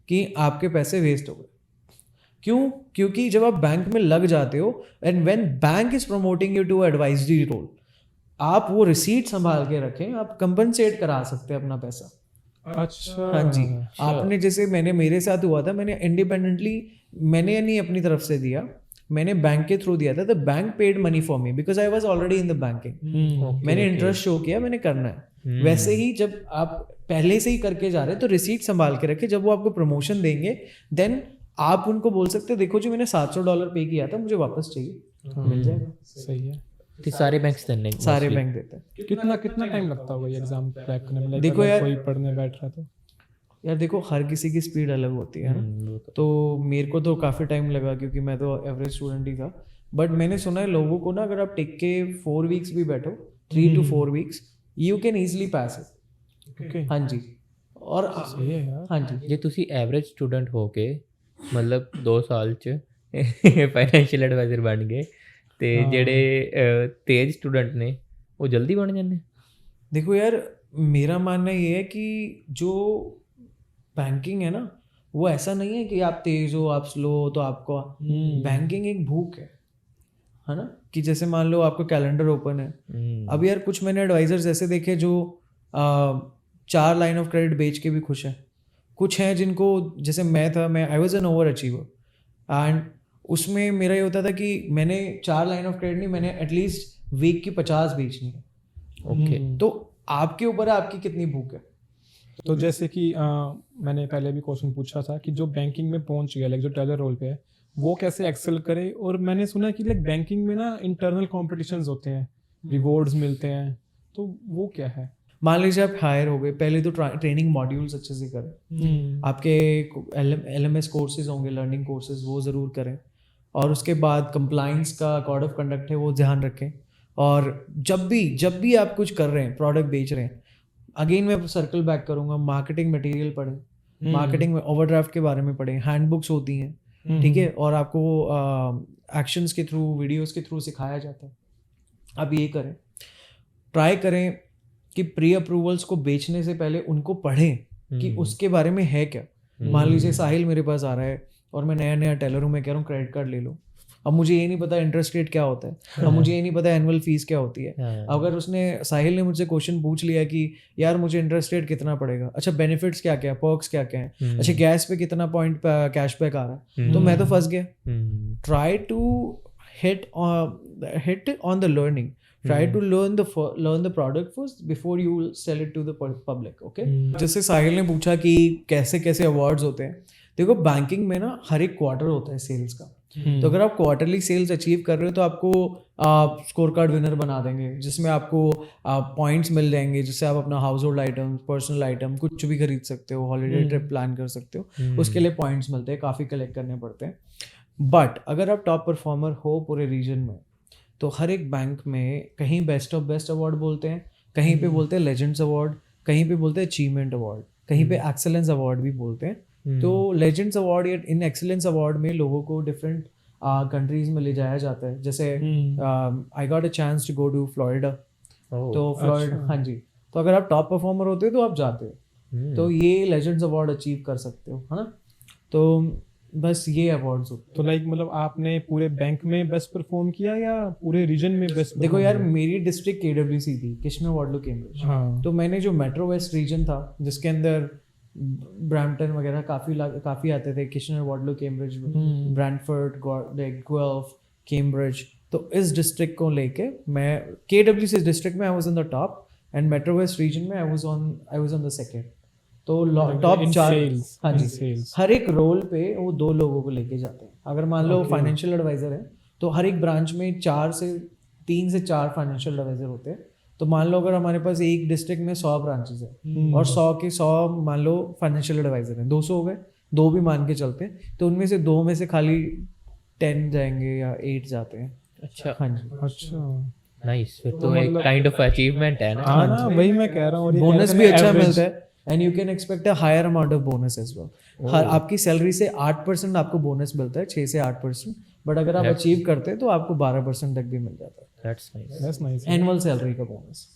कि आपके पैसे वेस्ट हो गए। क्यों? क्योंकि जब आप बैंक में लग जाते हो and when bank is promoting you to advisory role, आप वो रिसीट संभाल के रखें, आप कंपनसेट करा सकते हैं अपना पैसा। अच्छा हाँ जी, आपने जैसे मेरे साथ हुआ था, मैंने इंडिपेंडेंटली मैंने नहीं अपनी तरफ से दिया, मैंने बैंक के थ्रू दिया था। The bank paid money for me because I was already in the banking. मैंने इंटरेस्ट शो किया, मैंने करना है। वैसे ही जब आप पहले से ही करके जा रहे हैं तो रिसीट संभाल के रखे, जब वो आपको प्रमोशन देंगे देन आप उनको बोल सकते हैं देखो जी मैंने $700 पे किया था, मुझे वापस चाहिए, मिल जाएगा। सही है। तो सारे बैंक्स देने सारे बैंक देते हैं। कितना टाइम लगता होगा ये एग्जाम क्रैक करने में? देखो यार, कोई पढ़ने बैठ रहा तो यार देखो हर किसी की स्पीड अलग होती है ना, तो मेरे को तो काफ़ी टाइम लगा क्योंकि मैं तो एवरेज स्टूडेंट ही था। बट मैंने सुना है लोगों को ना, अगर आप टिक के 4 वीक्स भी बैठो, 3 to 4 weeks, you can easily pass it. Okay हाँ जी। और सही है यार। हाँ जी, ਜੇ ਤੁਸੀਂ ਐਵਰੇਜ ਸਟੂਡੈਂਟ ਹੋ ਕੇ ਮਤਲਬ 2 ਸਾਲ ਚ ਫਾਈਨੈਂਸ਼ੀਅਲ ਐਡਵਾਈਜ਼ਰ ਬਣ ਗਏ ਤੇ ਜਿਹੜੇ ਤੇਜ਼ ਸਟੂਡੈਂਟ ਨੇ ਉਹ ਜਲਦੀ ਬਣ ਜਾਂਦੇ। देखो यार मेरा मानना ये है कि जो बैंकिंग है ना, वो ऐसा नहीं है कि आप तेज हो आप स्लो हो तो आपको बैंकिंग एक भूख है ना, कि जैसे मान लो आपको कैलेंडर ओपन है। अब यार कुछ मैंने एडवाइजर्स ऐसे देखे जो 4 लाइन ऑफ क्रेडिट बेच के भी खुश हैं, कुछ हैं जिनको, जैसे मैं था, मैं I was an over achiever and उसमें मेरा ये होता था कि मैंने 4 लाइन ऑफ क्रेडिट नहीं, मैंने एटलीस्ट वीक की 50 बेचनी है। ओके तो आपके ऊपर है आपकी कितनी भूख है। तो जैसे कि मैंने पहले भी क्वेश्चन पूछा था कि जो बैंकिंग में पहुंच गया, लाइक जो टेलर रोल पे है, वो कैसे एक्सेल करे। और मैंने सुना कि लाइक बैंकिंग में ना इंटरनल कॉम्पिटिशन्स होते हैं, रिवॉर्ड्स मिलते हैं, तो वो क्या है? मान लीजिए आप हायर हो गए, पहले तो ट्रेनिंग मॉड्यूल्स अच्छे से करें, आपके LMS कोर्सेज होंगे, लर्निंग कोर्सेज, वो ज़रूर करें। और उसके बाद कंप्लाइंस का कोड ऑफ कंडक्ट है वो ध्यान रखें। और जब भी आप कुछ कर रहे हैं, प्रोडक्ट बेच रहे हैं, अगेन मैं सर्कल बैक करूँगा, मार्केटिंग मटेरियल पढ़ें, मार्केटिंग में ओवरड्राफ्ट के बारे में पढ़ें, हैंडबुक्स होती हैं, ठीक है, और आपको एक्शंस के थ्रू, वीडियोस के थ्रू सिखाया जाता है। अब ये करें, ट्राई करें कि प्री अप्रूवल्स को बेचने से पहले उनको पढ़ें कि उसके बारे में है क्या। मान लीजिए साहिल मेरे पास आ रहा है और मैं नया टेलर हूँ, मैं कह रहा हूँ क्रेडिट कार्ड ले लो। अब मुझे ये नहीं पता इंटरेस्ट रेट क्या होता है, अब मुझे ये नहीं पता एनुअल फीस क्या होती है। अगर साहिल ने मुझसे क्वेश्चन पूछ लिया कि यार मुझे इंटरेस्ट रेट कितना पड़ेगा, अच्छा बेनिफिट्स क्या क्या, पर्क्स क्या क्या है, अच्छा गैस पे कितना पॉइंट कैशबैक आ रहा है, तो मैं तो फंस गया। Try to hit on the learning, try to learn the product first before you sell it to the public, okay? जैसे साहिल ने पूछा कि कैसे कैसे अवार्ड्स होते हैं, देखो बैंकिंग में ना हर एक क्वार्टर होता है सेल्स का, तो अगर आप क्वार्टरली सेल्स अचीव कर रहे हो तो आपको स्कोर कार्ड विनर बना देंगे, जिसमें आपको पॉइंट्स मिल जाएंगे, जिससे आप अपना house hold item, personal item कुछ भी खरीद सकते हो, हॉलीडे ट्रिप प्लान कर सकते हो, उसके लिए पॉइंट्स मिलते हैं, काफ़ी कलेक्ट करने पड़ते हैं। बट अगर आप टॉप परफॉर्मर हो पूरे रीजन में, तो हर एक बैंक में कहीं बेस्ट ऑफ बेस्ट अवार्ड बोलते हैं, कहीं पे बोलते हैं लेजेंड्स अवार्ड, कहीं पे बोलते हैं अचीवमेंट अवार्ड, कहीं पे एक्सेलेंस अवार्ड भी बोलते हैं। तो लेजेंड्स अवार्ड या इन एक्सेलेंस अवार्ड में लोगों को डिफरेंट कंट्रीज में ले जाया जाता है। जैसे I got a chance to go to Florida, तो फ्लोरिडा, हाँ जी, तो अगर आप टॉप परफॉर्मर होते हो तो आप जाते हो, तो ये लेजेंड्स अवार्ड अचीव कर सकते हो, है ना। तो बस ये अवार्ड्स होते हैं। तो लाइक मतलब आपने पूरे बैंक में बेस्ट परफॉर्म किया या पूरे रीजन में बेस्ट? देखो यार, मेरी डिस्ट्रिक्ट KWC थी, किशनर वार्डलो कैम्ब्रिज, तो मैंने जो मेट्रो वेस्ट रीजन था जिसके अंदर ब्रैम्पटन वगैरह काफ़ी आते थे, Kitchener, Waterloo, Cambridge, Brantford, Guelph, Cambridge. तो इस डिस्ट्रिक्ट को लेके मैं KWC डिस्ट्रिक्ट में I was in the top, and metro west region में I was on the second. तो टॉप 4, हाँ जी, हर एक रोल पे वो 2 लोगों को लेके जाते हैं। अगर मान लो फाइनेंशियल एडवाइजर है तो हर एक ब्रांच में 3 से 4 फाइनेंशियल एडवाइजर होते हैं। तो मान लो अगर हमारे पास एक डिस्ट्रिक्ट में 100 ब्रांचेस है और 100 के 100 मान लो फाइनेंशियल एडवाइजर हैं, 200 हो गए, 2 भी मान के चलते हैं, तो उनमें से 2 में से खाली 10 जाएंगे या 8 जाते हैं। अच्छा, हाँ जी, अच्छा, नाइस। फिर तो एक काइंड ऑफ अचीवमेंट है ना। हाँ ना, वही मैं कह रहा हूँ। बोनस भी अच्छा मिलता है, and you can expect a higher amount of bonus as well. आपकी सैलरी से 8% आपको बोनस मिलता है, 6 से 8%, बट अगर आप अचीव करते हैं तो आपको 12% तक भी मिल जाता है। That's nice. एनुअल सैलरी का बोनस,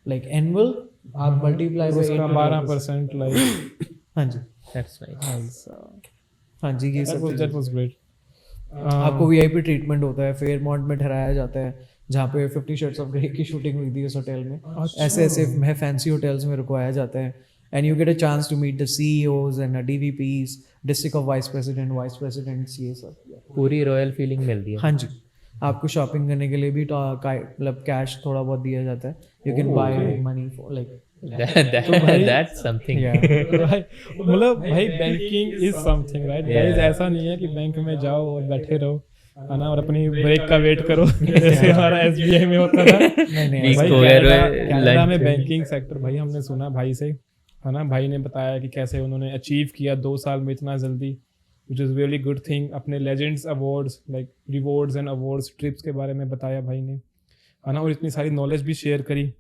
लाइक एनुअल आप मल्टीप्लाई बाय 12%, लाइक। हाँ जी, दैट्स नाइस। हाँ जी, ये सब दैट वाज ग्रेट। आपको VIP ट्रीटमेंट होता है, फेयरमाउंट में ठहराया जाता है, जहाँ पे 50 शेड्स ऑफ ग्रे की शूटिंग हुई थी उस होटल में। ऐसे फैंसी होटल्स में रुकवाया जाता है, and you get a chance to meet the CEOs and DVPs, district of vice presidents, ये सब पूरी रॉयल फीलिंग मिलती है। हाँ जी, आपको शॉपिंग करने के लिए भी मतलब कैश थोड़ा बहुत दिया जाता है। You can buy money for like That's something. मतलब भाई banking is something, right guys? ऐसा नहीं है कि बैंक में जाओ और बैठे रहो, है ना, और अपनी ब्रेक का वेट करो जैसे हमारा SBI में होता था। नहीं, भाई कनाडा में बैंकिंग सेक्टर, भाई हमने सुना भाई से, है ना, भाई ने बताया कि कैसे उन्होंने अचीव किया 2 साल में इतना जल्दी, which is really good thing. अपने legends awards, like rewards and awards, trips के बारे में बताया भाई ने, है ना, और इतनी सारी नॉलेज भी शेयर करी।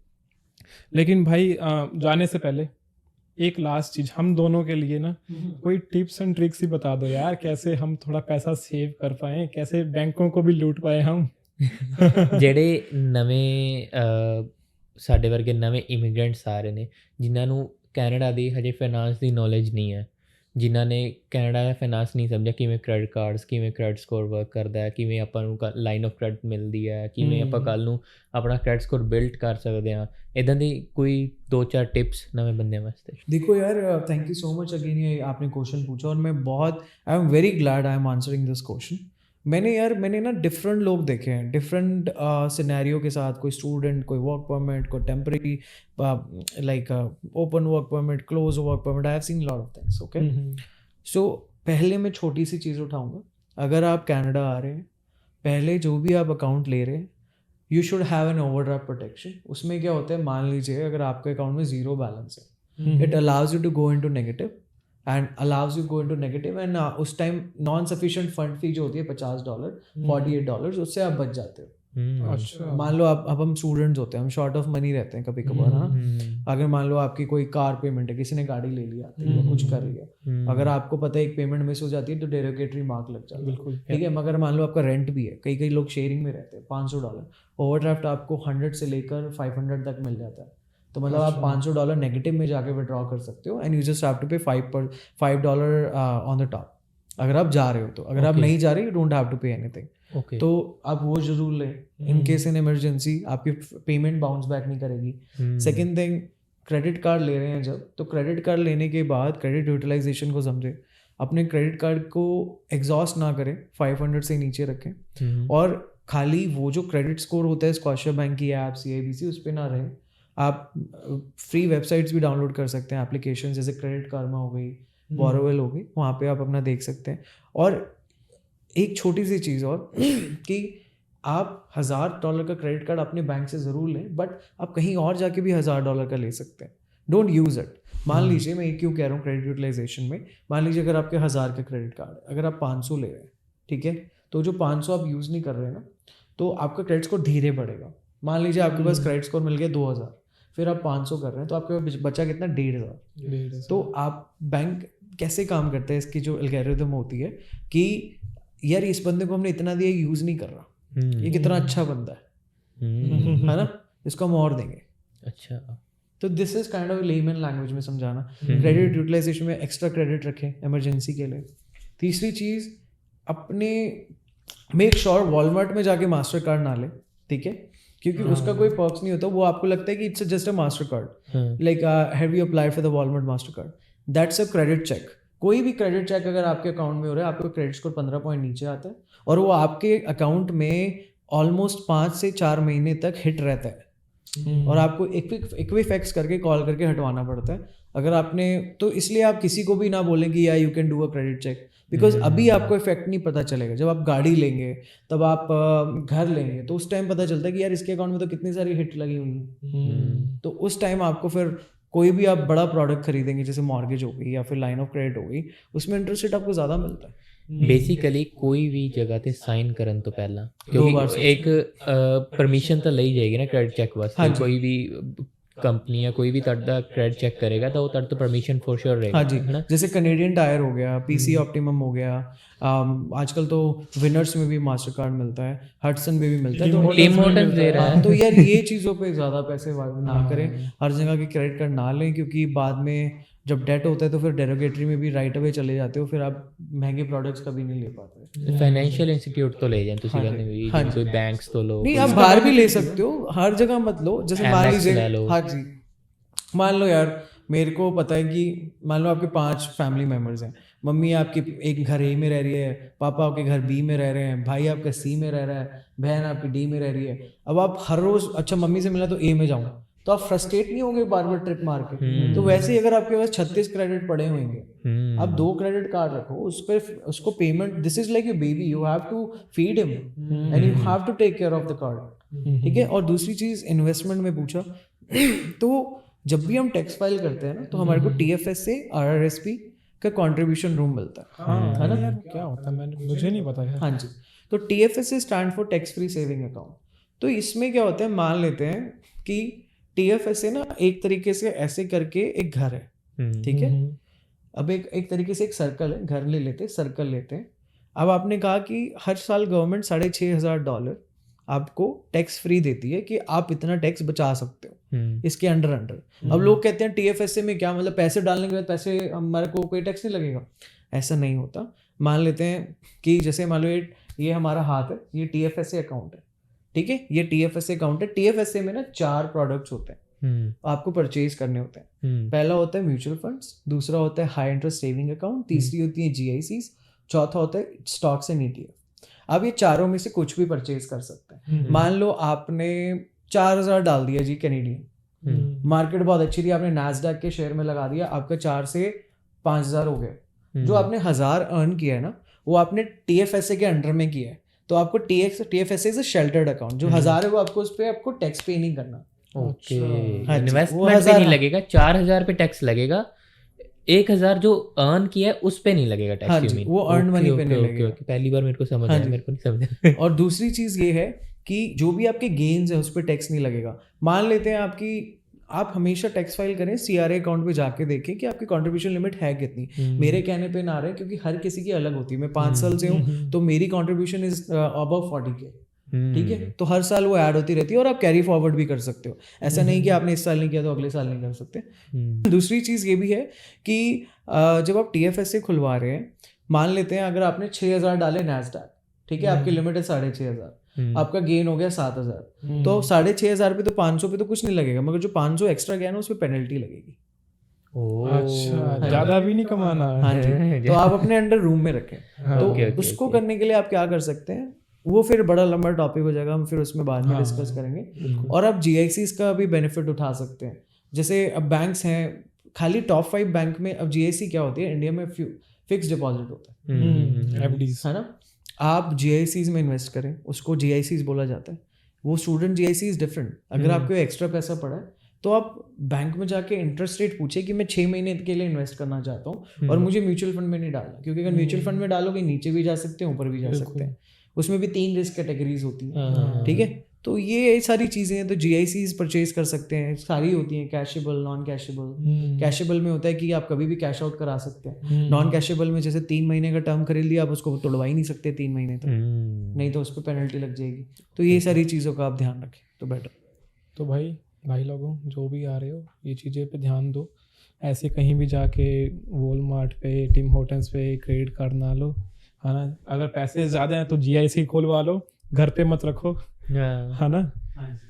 लेकिन भाई जाने से पहले एक लास्ट चीज हम दोनों के लिए ना, कोई टिप्स एंड ट्रिक्स ही बता दो यार, कैसे हम थोड़ा पैसा सेव कर पाए, कैसे बैंकों को भी लूट पाए हम। ਜਿਹੜੇ ਨਵੇਂ ਸਾਡੇ ਵਰਗੇ ਨਵੇਂ ਇਮੀਗ੍ਰੈਂਟਸ ਆ ਰਹੇ ਨੇ, ਜਿਨ੍ਹਾਂ ਨੂੰ ਕੈਨੇਡਾ ਦੀ ਹਜੇ ਫਾਈਨਾਂਸ ਦੀ ਨੌਲੇਜ ਨਹੀਂ ਹੈ, ਜਿਨ੍ਹਾਂ ਨੇ ਕੈਨੇਡਾ ਦਾ ਫਾਈਨਾਂਸ ਨਹੀਂ ਸਮਝਿਆ, ਕਿਵੇਂ ਕ੍ਰੈਡਿਟ ਕਾਰਡਸ, ਕਿਵੇਂ ਕ੍ਰੈਡਿਟ ਸਕੋਰ ਵਰਕ ਕਰਦਾ ਹੈ, ਕਿਵੇਂ ਆਪਾਂ ਨੂੰ ਲਾਈਨ ਆਫ ਕ੍ਰੈਡਿਟ ਮਿਲਦੀ ਹੈ, ਕਿਵੇਂ ਆਪਾਂ ਕੱਲ੍ਹ ਨੂੰ ਆਪਣਾ ਕ੍ਰੈਡਿਟ ਸਕੋਰ ਬਿਲਡ ਕਰ ਸਕਦੇ ਹਾਂ, ਇੱਦਾਂ ਦੀ ਕੋਈ 2-4 टिप्स नवे बंदे वास्ते। देखो यार, thank you so much again, ये आपने क्वेश्चन पूछा और मैं I am very glad I am answering this question. मैंने ना डिफरेंट लोग देखे हैं, डिफरेंट सिनेरियो के साथ, कोई स्टूडेंट, कोई वर्क परमिट, कोई temporary like open work permit, close work permit, I have seen lot of things. Okay, so पहले मैं छोटी सी चीज़ उठाऊंगा। अगर आप कनाडा आ रहे हैं, पहले जो भी आप अकाउंट ले रहे हैं, you should have an overdraft protection. उसमें क्या होता है, मान लीजिए अगर आपके अकाउंट में 0 बैलेंस है, it allows you to go into negative and उस time non sufficient fund fee जो होती है $50, $48, उससे आप बच जाते हो। अच्छा, मान लो अब हम स्टूडेंट्स होते हैं, हम शॉर्ट ऑफ मनी रहते हैं कभी कभार, है ना। अगर मान लो आपकी कोई कार पेमेंट है, किसी ने गाड़ी ले लिया या कुछ कर लिया, अगर आपको पता है एक पेमेंट मिस हो जाती है तो डेरोगेटरी मार्क लग जाता है, बिल्कुल, ठीक है। मगर मान लो आपका रेंट भी है, कई लोग शेयरिंग में रहते हैं, $500 ओवरड्राफ्ट आपको 100 से लेकर 500 तक मिल जाता है। तो मतलब आप $500 नेगेटिव में जाके विड्रॉ कर सकते हो, and you just have to pay $5 on the top अगर आप जा रहे हो तो। अगर आप नहीं जा रहे, you don't have to pay anything. तो आप वो जरूर लें इन केस इन इमरजेंसी, आपकी पेमेंट बाउंस बैक नहीं करेगी। सेकेंड थिंग, क्रेडिट कार्ड ले रहे हैं जब, तो क्रेडिट कार्ड लेने के बाद क्रेडिट यूटिलाइजेशन को समझें, अपने क्रेडिट कार्ड को एग्जॉस्ट ना करें, 500 से नीचे रखें, और खाली वो जो क्रेडिट स्कोर होता है स्कॉशिया बैंक की ऐप, CIBC, उस पर ना रहें। आप फ्री वेबसाइट्स भी डाउनलोड कर सकते हैं, एप्लीकेशन जैसे क्रेडिट कार्मा हो गई, बोरोवेल हो गई, वहाँ पे आप अपना देख सकते हैं। और एक छोटी सी चीज़ और कि आप $1000 का क्रेडिट कार्ड अपने बैंक से ज़रूर लें, बट आप कहीं और जाके भी $1000 का ले सकते हैं। Don't use it. मान लीजिए, मैं क्यों कह रहा हूँ क्रेडिट यूटिलाइजेशन में, मान लीजिए अगर आपके 1000 का क्रेडिट कार्ड है, अगर आप 500 ले रहे हैं, ठीक है, तो जो 500 आप यूज़ नहीं कर रहे हैं ना, तो आपका क्रेडिट स्कोर धीरे बढ़ेगा। मान लीजिए आपके पास क्रेडिट स्कोर मिल गया 2000, फिर आप 500 कर रहे हैं, तो आपके पास बचा कितना, 1500। तो आप बैंक कैसे काम करता है, इसकी जो एल्गोरिथम होती है कि यार इस बंदे को हमने इतना दिया, यूज़ नहीं कर रहा, ये कितना अच्छा बंदा है ना, इसको हम और देंगे। अच्छा, तो this is kind of layman language में समझाना। क्रेडिट यूटिलाइजेशन में एक्स्ट्रा क्रेडिट रखें इमरजेंसी के लिए। तीसरी चीज़, अपने मेक श्योर वॉलमार्ट में जाके मास्टर कार्ड ना ले, ठीक है, क्योंकि उसका कोई पर्क्स नहीं होता। वो आपको लगता है कि it's just a Mastercard, like have you applied for the Walmart Mastercard, that's a credit check. कोई भी क्रेडिट चेक अगर आपके अकाउंट में हो रहा है, आपका क्रेडिट स्कोर 15 पॉइंट नीचे आता है और वो आपके अकाउंट में ऑलमोस्ट 5 से 4 महीने तक हिट रहता है और आपको इक्विफैक्स करके कॉल करके हटवाना पड़ता है अगर आपने। तो इसलिए आप किसी को भी ना बोलें कि या you can do a credit check, because अभी आपको इफेक्ट नहीं पता चलेगा। जब आप गाड़ी लेंगे, तब आप घर लेंगे, तो उस टाइम पता चलता है कि यार इसके अकाउंट में तो कितनी सारी हिट लगी हुई है। तो उस टाइम आपको फिर कोई भी आप बड़ा प्रोडक्ट खरीदेंगे, जैसे मॉर्गेज हो गई या फिर लाइन ऑफ क्रेडिट हो गई, उसमें इंटरेस्ट रेट आपको ज़्यादा मिलता है। ਬੇਸਿਕਲੀ ਕੋਈ ਵੀ ਜਗ੍ਹਾ ਤੇ ਸਾਈਨ ਕਰਨ ਤੋਂ ਪਹਿਲਾਂ ਕਿਉਂਕਿ ਇੱਕ ਪਰਮਿਸ਼ਨ ਤਾਂ ਲਈ ਜਾਏਗੀ ਨਾ ਕ੍ਰੈਡਿਟ ਚੈੱਕ ਵਾਸਤੇ। ਕੋਈ ਵੀ कंपनी या कोई भी ਤੁਹਾਡਾ क्रेडिट चेक करेगा तो वो ਤੁਹਾਡੇ ਤੋਂ परमिशन फॉर श्योर रहेगा। हाँ जी, जैसे कैनेडियन टायर हो गया, पीसी ऑप्टिमम हो गया, आजकल तो विनर्स में भी मास्टर कार्ड मिलता है, हटसन में भी मिलता है, तो टिम हॉर्टन्स दे रहा है। तो यार ये चीज़ों पे ज़्यादा पैसे ना करें, हर जगह के क्रेडिट कार्ड ना लें, क्योंकि बाद में जब डेट होता है तो फिर डेरोगेटरी में भी राइट अवे चले जाते हो, फिर आप महंगे प्रोडक्ट्स कभी नहीं ले पाते। फाइनेंशियल इंस्टीट्यूट तो ले जाएं ਤੁਸੀਂ ਕਹਿੰਦੇ ਵੀ कोई बैंक्स तो लो, नहीं आप बाहर भी ले सकते हो, हर जगह मत लो। जैसे मान लीजिए, हाँ जी, मान लो यार मेरे को पता है कि मान लो आपके 5 फैमिली मेम्बर्स हैं, मम्मी आपकी एक घर ए में रह रही है, पापा आपके घर बी में रह रहे हैं, भाई आपका सी में रह रहा है, बहन आपकी डी में रह रही है। अब आप हर रोज़ अच्छा मम्मी से मिला तो ए में जाऊँ, तो आप फ्रस्ट्रेट नहीं होंगे बार बार ट्रिप मार के। तो वैसे ही अगर आपके पास 36 क्रेडिट पड़े होंगे, आप 2 क्रेडिट कार्ड रखो, उस पर उसको payment, this is like your baby, you have to feed him and you have to take care of the card. ठीक है। और दूसरी चीज़ इन्वेस्टमेंट में पूछा, तो जब भी हम टैक्स फाइल करते हैं ना, तो हमारे को TFS से RRSP का कंट्रीब्यूशन रूम मिलता है ना। क्या होता है मुझे नहीं पता है। हाँ जी, तो TFS से stand for tax free saving account. तो इसमें क्या होता है, मान लेते हैं कि TFS से ना एक तरीके से ऐसे करके एक घर है, ठीक है। अब एक तरीके से एक सर्कल है, घर ले लेते, सर्कल लेते हैं। अब आपने कहा कि हर साल गवर्नमेंट $6,500 आपको टैक्स फ्री देती है कि आप इतना टैक्स बचा सकते हो इसके अंडर। अब लोग कहते हैं TFS में क्या मतलब, पैसे डालने के बाद पैसे हमारे को कोई टैक्स नहीं लगेगा। ऐसा नहीं होता। मान लेते हैं कि जैसे मान लो ये हमारा हाथ है, ये TFS अकाउंट है, ठीक है। ये TFS अकाउंट है। TFS में ना 4 प्रोडक्ट्स होते हैं आपको परचेज करने होते हैं। पहला होता है म्यूचुअल फंड्स, दूसरा होता है हाई इंटरेस्ट सेविंग अकाउंट, तीसरी होती है GICs, चौथा होता है स्टॉक्स एंड ETF। अब ये चारों में से कुछ भी परचेज कर सकते हैं। मान लो आपने 4,000 डाल दिया जी कैनेडियन, मार्केट बहुत अच्छी थी, आपने नैस्डैक के शेयर में लगा दिया, आपका 4 से 5,000 हो गया। जो आपने 1,000 अर्न किया है ना, वो आपने TFS के अंडर में किया है, तो आपको TFS is a sheltered account. जो 1,000 है वो आपको उस पर आपको टैक्स पे नहीं करना। ओके, इन्वेस्टमेंट पे नहीं लगेगा, 4,000 पे टैक्स लगेगा, 1,000 जो अर्न किया है उस पे नहीं लगेगा टैक्स। हाँ जी, वो अर्न मनी पे नहीं लगेगा। पहली बार मेरे को समझ आया, मेरे को नहीं समझ। और दूसरी चीज़ ये है कि जो भी आपके गेन्स है उस पर टैक्स नहीं लगेगा। मान लेते हैं आप हमेशा टैक्स फाइल करें, CRA अकाउंट पे जाके देखें कि आपकी कंट्रीब्यूशन लिमिट है कितनी। मेरे कहने पे ना रहे, क्योंकि हर किसी की अलग होती है। मैं 5 साल से हूँ, तो मेरी कंट्रीब्यूशन इज अबव 40K, ठीक है। तो हर साल वो ऐड होती रहती है और आप कैरी फॉरवर्ड भी कर सकते हो। ऐसा नहीं कि आपने इस साल नहीं किया तो अगले साल नहीं कर सकते। दूसरी चीज़ ये भी है कि जब आप TFS से खुलवा रहे हैं, मान लेते हैं अगर आपने 6,000 डाले नैस्डैक, ठीक है, आपकी लिमिट है 6,500, आपका गेन हो गया 7,000, तो 6,500 पे तो 500 पे तो कुछ नहीं लगेगा, मगर जो 500 एक्स्ट्रा गया ना उस पर पेनल्टी लगेगी। अच्छा, ज़्यादा भी नहीं कमाना। हाँ जी, तो आप अपने अंडर रूम में रखें। तो उसको करने के लिए आप क्या कर सकते हैं, वो फिर बड़ा लंबा टॉपिक हो जाएगा, हम फिर उसमें बाद में डिस्कस करेंगे। और आप GICs का भी बेनिफिट उठा सकते हैं। जैसे अब बैंक्स हैं, खाली टॉप 5 बैंक में अब GIC क्या होती है, इंडिया में फिक्स डिपॉजिट होता है, FDs, है ना। आप GICs में इन्वेस्ट करें, उसको GICs बोला जाता है। वो स्टूडेंट GICs डिफरेंट। अगर आपको एक्स्ट्रा पैसा पड़ा है तो आप बैंक में जाके इंटरेस्ट रेट पूछे कि मैं 6 महीने के लिए इन्वेस्ट करना चाहता हूँ और मुझे म्यूचुअल फंड में नहीं डालना, क्योंकि अगर म्यूचुअल फंड में डालोगे नीचे भी जा सकते हैं, ऊपर भी जा सकते हैं। उसमें भी 3 रिस्क कैटेगरीज होती हैं, ठीक है। तो ये सारी चीज़ें हैं। तो GICs परचेज कर सकते हैं, सारी होती हैं, कैशेबल, नॉन कैशेबल। कैशेबल में होता है कि आप कभी भी कैश आउट करा सकते हैं। नॉन कैशेबल में जैसे 3 महीने का टर्म खरीद लिया, आप उसको तोड़वा ही नहीं सकते 3 महीने तक, नहीं तो उस पर पेनल्टी लग जाएगी। तो ये सारी चीज़ों का आप ध्यान रखें तो बेटर। तो भाई लोगों जो भी आ रहे हो, ये चीज़ें पे ध्यान दो। ऐसे कहीं भी जाके वॉलमार्ट पे, टिम हॉर्टन्स पे क्रेडिट कार्ड ना लो, है ना। अगर पैसे ज़्यादा हैं तो GIC खोलवा लो, घर पे मत रखो, है ना।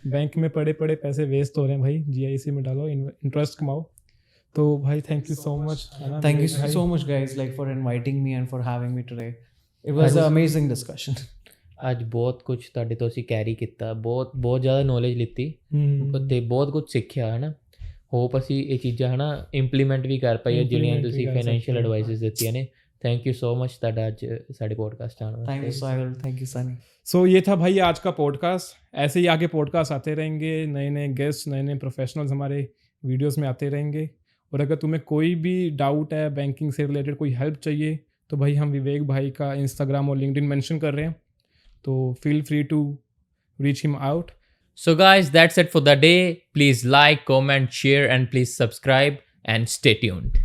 बैंक में पड़े पैसे वेस्ट हो रहे हैं भाई, GIC में डालो, इंटरेस्ट कमाओ। तो भाई थैंक यू सो मच, है ना? Thank you भाई, so much, guys, like for inviting me and for having me today. It was an amazing discussion. ਅੱਜ ਬਹੁਤ ਕੁਝ ਤੁਹਾਡੇ ਤੋਂ ਅਸੀਂ ਕੈਰੀ ਕੀਤਾ, ਬਹੁਤ ਬਹੁਤ ਜ਼ਿਆਦਾ ਨੌਲੇਜ ਲਿੱਤੀ ਤੇ ਬਹੁਤ ਕੁਝ ਸਿੱਖਿਆ, ਹੈ ਨਾ। ਹੋਪ ਅਸੀਂ ਇਹ ਚੀਜ਼ਾਂ, ਹੈ ਨਾ, ਇੰਪਲੀਮੈਂਟ ਵੀ ਕਰ ਪਾਈਏ ਜਿਹੜੀਆਂ ਤੁਸੀਂ ਫਾਈਨੈਂਸ਼ੀਅਲ ਐਡਵਾਈਸਿਸ ਦਿੱਤੀਆਂ ਨੇ। थैंक यू सो मच ਤੁਹਾਡਾ ਅੱਜ ਸਾਡੇ ਪੋਡਕਾਸਟ ਆਉਣ ਵਾਸਤੇ। Thank you, Sahil. Thank you, Sunny. सो ये था भाई आज का पॉडकास्ट। ऐसे ही आगे पॉडकास्ट आते रहेंगे, नए नए गेस्ट, नए नए प्रोफेशनल्स हमारे वीडियोस में आते रहेंगे। और अगर तुम्हें कोई भी डाउट है बैंकिंग से रिलेटेड, कोई हेल्प चाहिए, तो भाई हम विवेक भाई का इंस्टाग्राम और लिंक्डइन मेंशन कर रहे हैं, तो feel free to reach him out. So guys, that's it for the day. Please like, comment, share and please subscribe and stay tuned.